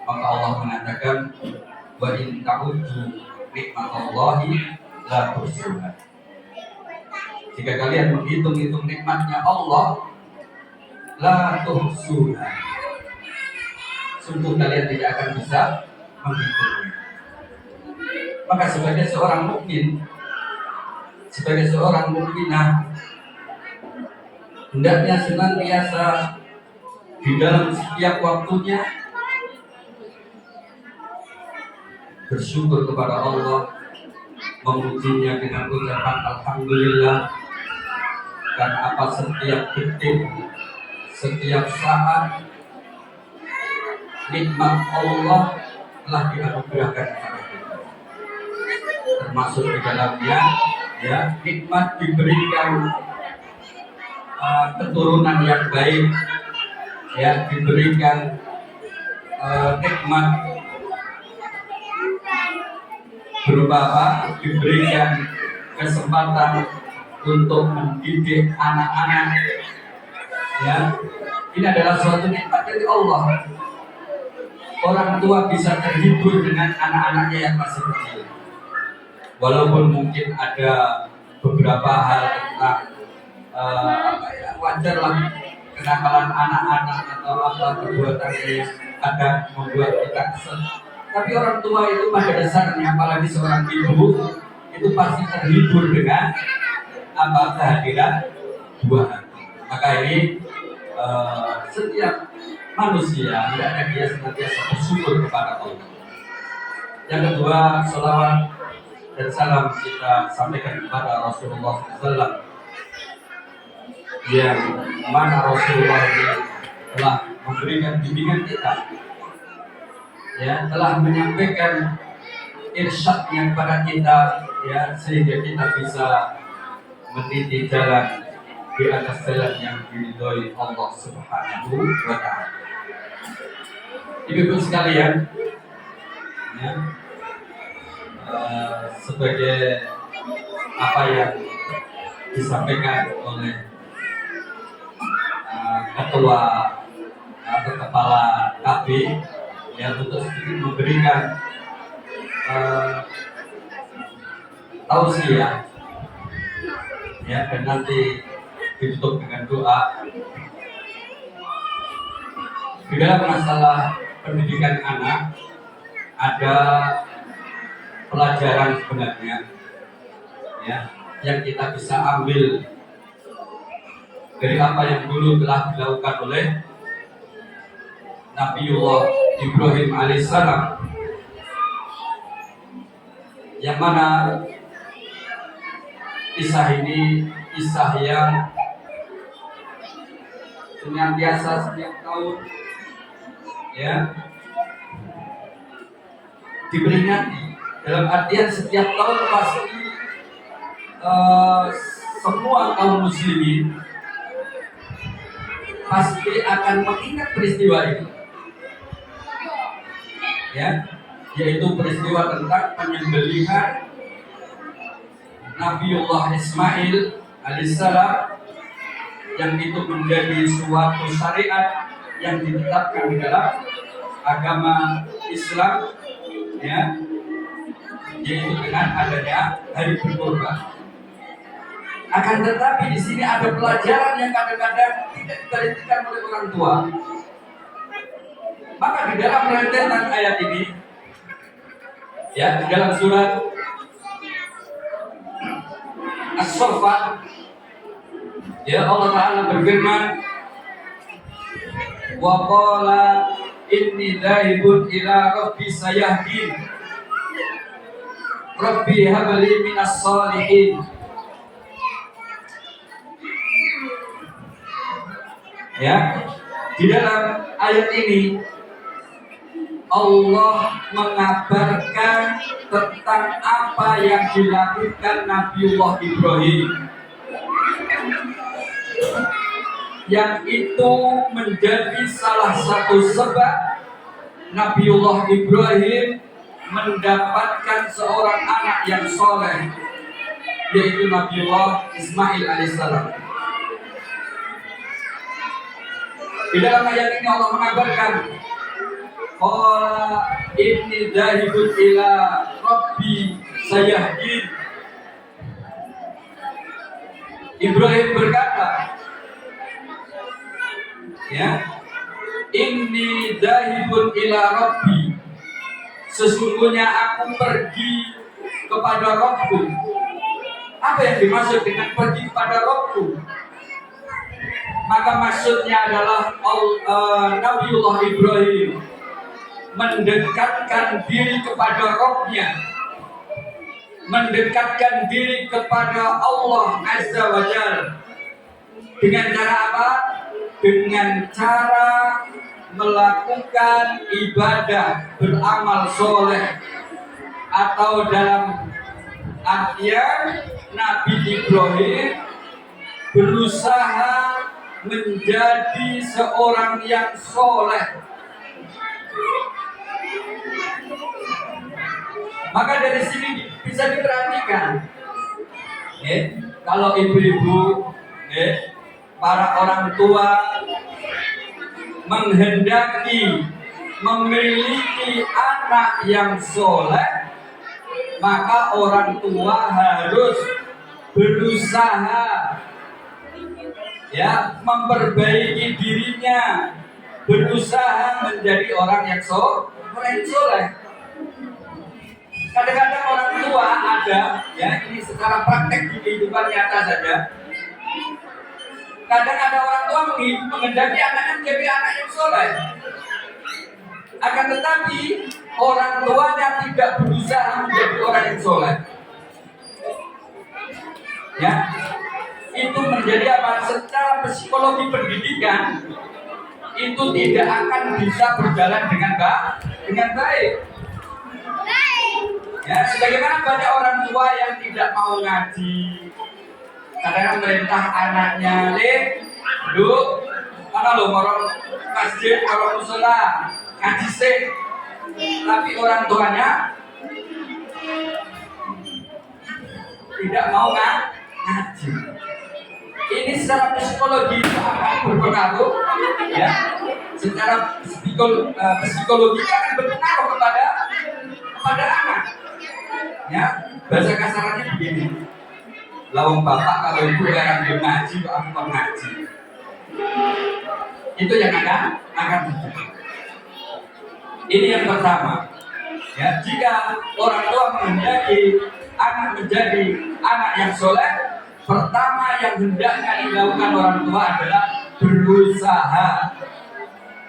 maka Allah mengatakan wa in ta'udzu nikmatallahi la tuhsuha. Jika kalian menghitung-hitung nikmatnya Allah, la tuhsuha, sungguh kalian tidak akan bisa menghitungnya. Maka sebagai seorang mukmin, sebagai seorang mukminah, hendaknya senantiasa di dalam setiap waktunya bersyukur kepada Allah, memujinya dengan ucapan alhamdulillah, karena apa, setiap detik, setiap saat nikmat Allah telah dianugerahkan kepada kita, termasuk di dalamnya ya nikmat diberikan keturunan yang baik, ya diberikan nikmat berupa apa? Diberikan kesempatan untuk mendidik anak-anak, ya ini adalah suatu nikmat dari Allah. Orang tua bisa terhibur dengan anak-anaknya yang masih kecil, walaupun mungkin ada beberapa hal tentang wajarlah kenakalan anak-anak atau apa perbuatannya yang kadang membuat kita kesel. Tapi orang tua itu pada dasarnya, apalagi seorang ibu, itu pasti terhibur dengan apa kehadiran buah hati. Maka ini setiap manusia hendaknya dia senantiasa bersyukur kepada Allah. Yang kedua, salawat dan salam kita sampaikan kepada Rasulullah SAW, yang mana Rasulullah ini telah memberikan bimbingan kita, ya telah menyampaikan irsyadnya kepada kita, ya sehingga kita bisa meniti jalan di atas jalan yang diridhoi Allah Subhanahu wa Ta'ala. Ibu-ibu sekalian, ya, sebagai apa yang disampaikan oleh ketua atau kepala KB, ya untuk sedikit memberikan tausiah, ya dan nanti ditutup dengan doa. Di dalam masalah pendidikan anak ada pelajaran sebenarnya ya, yang kita bisa ambil dari apa yang dulu telah dilakukan oleh Nabiullah Ibrahim alaihissalam, yang mana kisah ini kisah yang senantiasa setiap tahun ya diperingati. Dalam artian setiap tahun pasti semua kaum muslimin pasti akan mengingat peristiwa ini, ya, yaitu peristiwa tentang penyembelihan Nabiullah Ismail alaihissalam, yang itu menjadi suatu syariat yang ditetapkan di dalam agama Islam, ya, yaitu dengan adanya hari berkorban. Akan tetapi di sini ada pelajaran yang kadang-kadang tidak diperhatikan oleh orang tua. Maka di dalam rentetan ayat ini, ya, di dalam surat As-Saffat, ya, Allah Ta'ala berfirman, wa qala inni dhahibun ila rabbi sayahdin rabbi habli minas shalihin. Ya, di dalam ayat ini Allah mengabarkan tentang apa yang dilakukan Nabiullah Ibrahim, yang itu menjadi salah satu sebab Nabiullah Ibrahim mendapatkan seorang anak yang soleh, yaitu Nabiullah Ismail alaihissalam. Di dalam ayat ini Allah mengabarkan, qala inni dhahibun ila rabbi sayahdin. Ibrahim berkata, ya, inni dhahibun ila rabbi, sesungguhnya aku pergi kepada Rabbku. Apa yang dimaksud dengan pergi kepada Rabbku? Maka maksudnya adalah Nabiullah Ibrahim mendekatkan diri kepada Rabb-Nya, mendekatkan diri kepada Allah Azza wa Jalla. Dengan cara apa? Dengan cara melakukan ibadah, beramal soleh, atau dalam artian Nabi Ibrahim berusaha menjadi seorang yang soleh. Maka dari sini bisa diperhatikan, kalau ibu-ibu, para orang tua menghendaki memiliki anak yang soleh, maka orang tua harus berusaha, ya, memperbaiki dirinya, berusaha menjadi orang yang soleh. Kadang-kadang orang tua ada, ya, ini secara praktek di kehidupan nyata saja. Kadang ada orang tua menghendaki anaknya menjadi anak yang soleh, akan tetapi orang tuanya tidak berusaha menjadi orang yang soleh. Ya, itu menjadi apa? Secara psikologi pendidikan itu tidak akan bisa berjalan dengan baik. Ya, sebagaimana banyak orang tua yang tidak mau ngaji, kadang merintah anaknya, mana lo orang masjid, orang musola, ngaji sih, tapi orang tuanya tidak mau ngaji. Ini secara psikologi akan berpengaruh, ya. Secara psikologi akan berpengaruh kepada anak. Ya, bahasa kasarnya begini. Lawang bapak kalau ibu yang ngaji, kok aku ngaji. Itu yang akan terjadi. Ini yang pertama. Ya, jika orang tua menghendaki anak menjadi anak yang soleh, pertama yang hendaknya dilakukan orang tua adalah berusaha.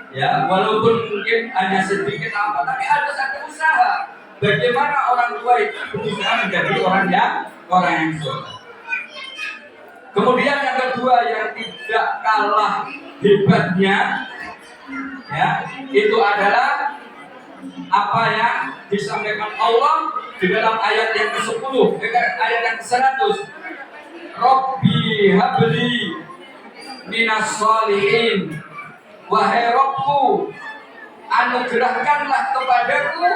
Ya, walaupun mungkin hanya sedikit apa, tapi harus ada usaha. Bagaimana orang tua itu berusaha menjadi orang yang soleh. Kemudian yang kedua yang tidak kalah hebatnya, ya, itu adalah apa yang disampaikan Allah di dalam ayat yang ke-10, ayat yang ke-100. Rabbi habli minas sholihin, wahai Rabbku, anugerahkanlah kepadaku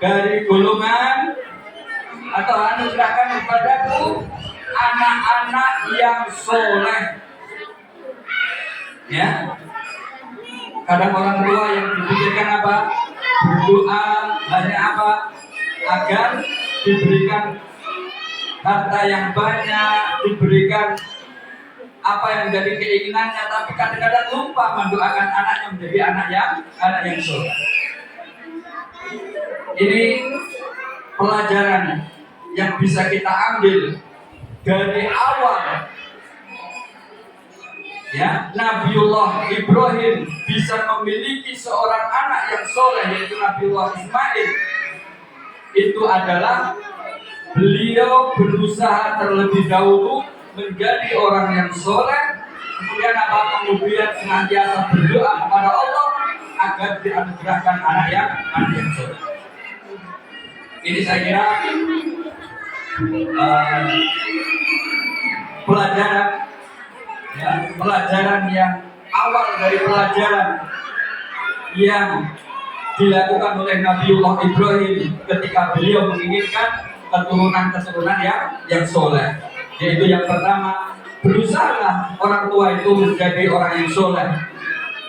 dari golongan, atau anugerahkan kepadaku anak-anak yang soleh. Ya, kadang orang tua yang dipikirkan apa? Berdoa hanya apa? Agar diberikan harta yang banyak, diberikan apa yang menjadi keinginannya, tapi kadang-kadang lupa mendoakan anaknya menjadi anak yang soleh. Ini pelajaran yang bisa kita ambil dari awal. Ya, Nabiullah Ibrahim bisa memiliki seorang anak yang soleh, yaitu Nabiullah Ismail. Itu adalah beliau berusaha terlebih dahulu menjadi orang yang soleh, kemudian kemudian senantiasa berdoa kepada Allah agar dianugerahkan anak yang soleh. Ini saya kira pelajaran yang awal dari pelajaran yang dilakukan oleh Nabiullah Ibrahim ketika beliau menginginkan keturunan yang soleh. Yaitu yang pertama, berusahalah orang tua itu menjadi orang yang soleh.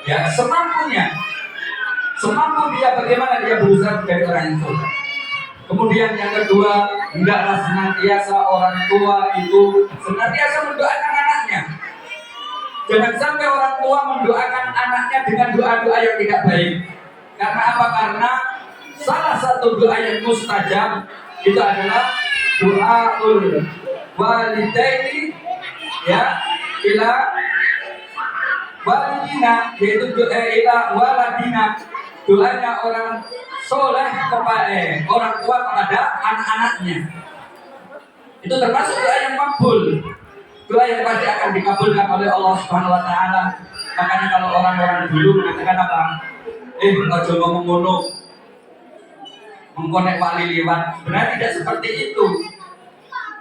Ya, semampunya, semampu dia bagaimana dia berusaha menjadi orang yang soleh. Kemudian yang kedua, hendaklah senantiasa orang tua itu senantiasa mendoakan anaknya. Jangan sampai orang tua mendoakan anaknya dengan doa-doa yang tidak baik. Karena apa? Karena salah satu doa yang mustajab itu adalah doaul walidaini, ya, ila walidina, yaitu doa ila waladina, doanya orang soleh kepada orang tua kepada anak-anaknya. Itu termasuk doa yang makbul, doa yang pasti akan dikabulkan oleh Allah Subhanahu wa taala. Makanya kalau orang-orang dulu mengatakan apa? Aja ngomong ngono, mengkonek wali liwat. Sebenarnya tidak seperti itu.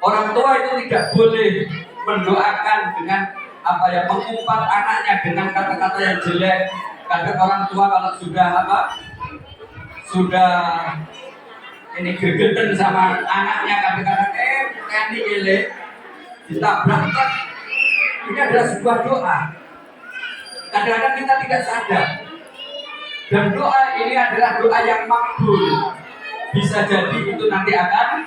Orang tua itu tidak boleh mendoakan dengan apa ya, mengumpat anaknya dengan kata-kata yang jelek. Kadang orang tua kalau sudah ini gegeten sama anaknya, kadang-kadang ini elek ditabrak. Ini adalah sebuah doa. Kadang-kadang kita tidak sadar. Dan doa ini adalah doa yang makbul. Bisa jadi itu nanti akan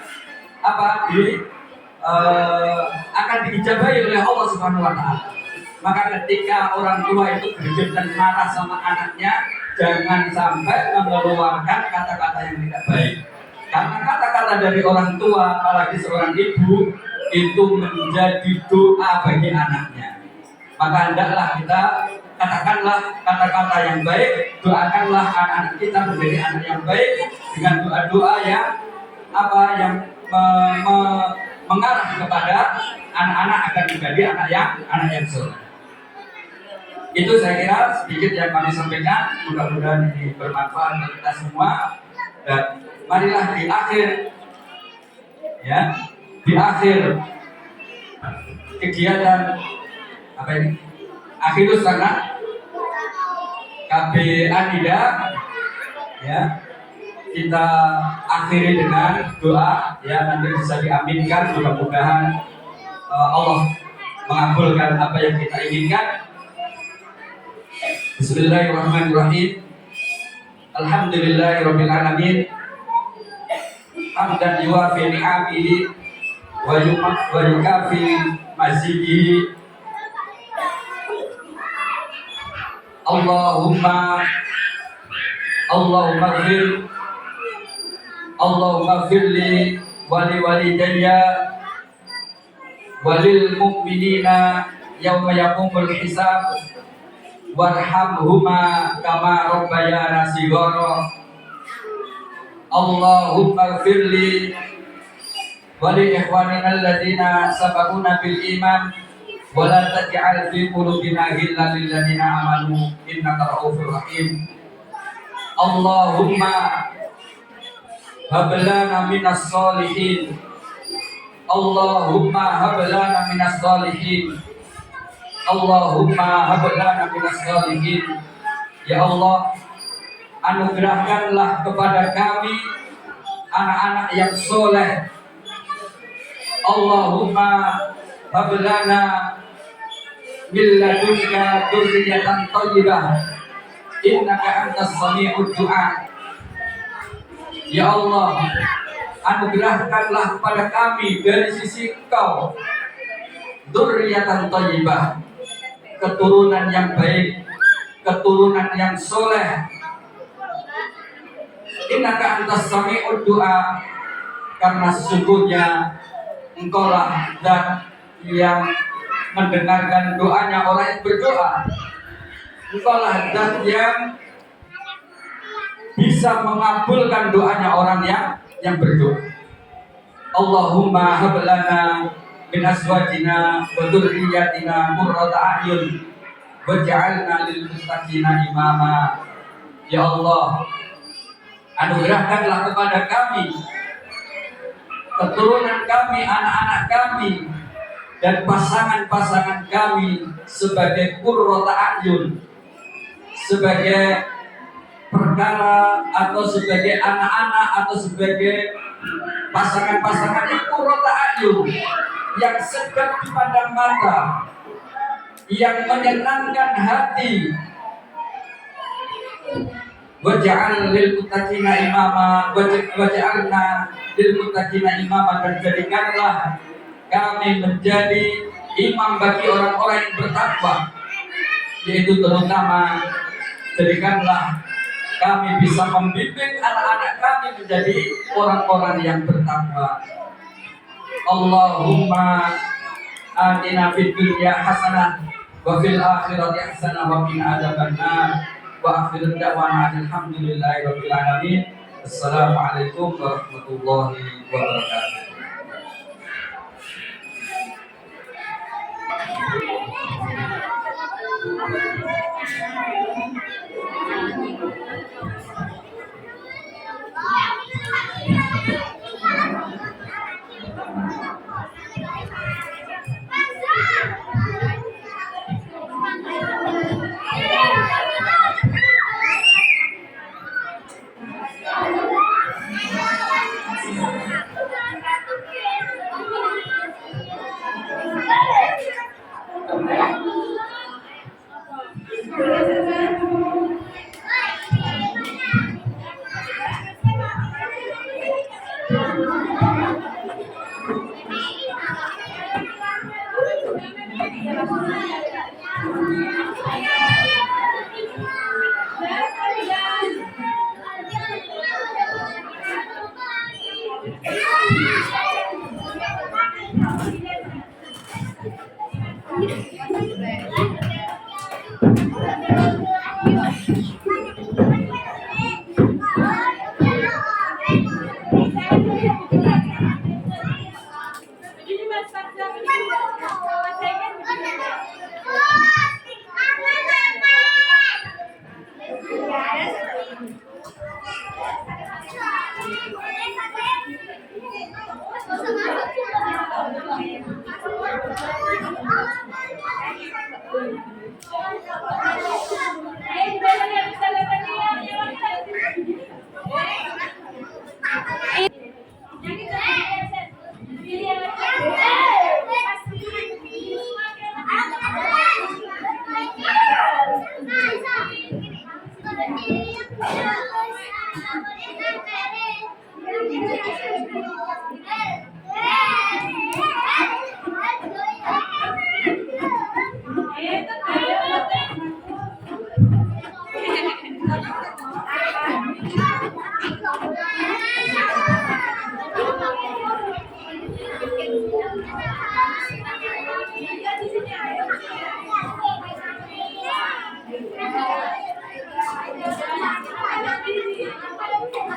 akan diijabahi oleh Allah Subhanahu wa taala. Maka ketika orang tua itu greget dan marah sama anaknya, jangan sampai mengeluarkan kata-kata yang tidak baik. Karena kata-kata dari orang tua, apalagi seorang ibu, itu menjadi doa bagi anaknya. Maka hendaklah kita katakanlah kata-kata yang baik, doakanlah anak-anak kita menjadi anak yang baik dengan doa-doa yang mengarah kepada anak-anak agar menjadi anak yang soleh. Itu saya kira sedikit yang kami sampaikan. Mudah-mudahan ini bermanfaat bagi kita semua. Dan marilah di akhir kegiatan akhirus sana KB Anida, ya, kita akhiri dengan doa, ya, nanti bisa diaminkan. Mudah-mudahan Allah mengabulkan apa yang kita inginkan. Bismillahirrahmanirrahim. Alhamdulillahirabbil alamin. Hamdan yuwafi ni'amihi wa yukafi mazidihi. Allahumma ighfir Allahumma firli wali walidayya walil mu'minina yawma yaqumul hisab warhamhuma kama rabbayana shighara. Allahumma firli wali ikhwanina alladhina sabaquna bil iman wa la taj'al fi qulubina ghillan lil ladzina amanu innaka ra'ufur rahim. Allahumma hab lana minas solihin. Allahumma hab lana minas solihin. Allahumma hab lana minas solihin. Ya Allah, anugerahkanlah kepada kami anak-anak yang soleh. Allahumma hab lana min ladunka dzurriyyatan thayyibah innaka antas sami'ud du'a. Ya Allah, anugerahkanlah kepada kami dari sisi Engkau dzurriyyatan thayyibah, keturunan yang baik, keturunan yang soleh. Innaka antas sami'ud du'a, karena sesungguhnya Engkaulah zat yang mendengarkan doanya orang yang berdoa. Engkaulah zat yang bisa mengabulkan doanya orang yang berdoa. Allahumma hab lana min azwajina wa dzurriyyatina qurrata a'yun waj'alna lil muttaqina imama. Ya Allah, anugerahkanlah kepada kami, keturunan kami, anak-anak kami, dan pasangan-pasangan kami sebagai qurrata a'yun, sebagai perkara atau sebagai anak-anak atau sebagai pasangan-pasangan yang qurrata a'yun, yang sedap dipandang mata, yang menyenangkan hati. Waj'al lil muttaqina imama, waj'alna lil muttaqina imama, dan jadikanlah kami menjadi imam bagi orang-orang yang bertakwa, yaitu terutama jadikanlah kami bisa membimbing anak-anak kami menjadi orang-orang yang bertakwa. Allahumma atina fid dunya hasanah wa fil akhirati hasanah wa qina adzabannar. Wa akhiru da'wana alhamdulillahi rabbil alamin. Assalamualaikum warahmatullahi wabarakatuh.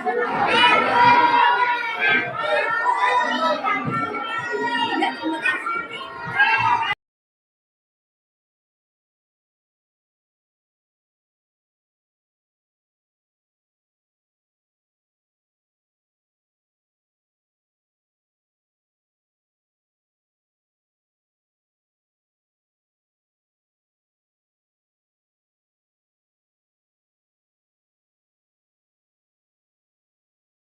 Thank you.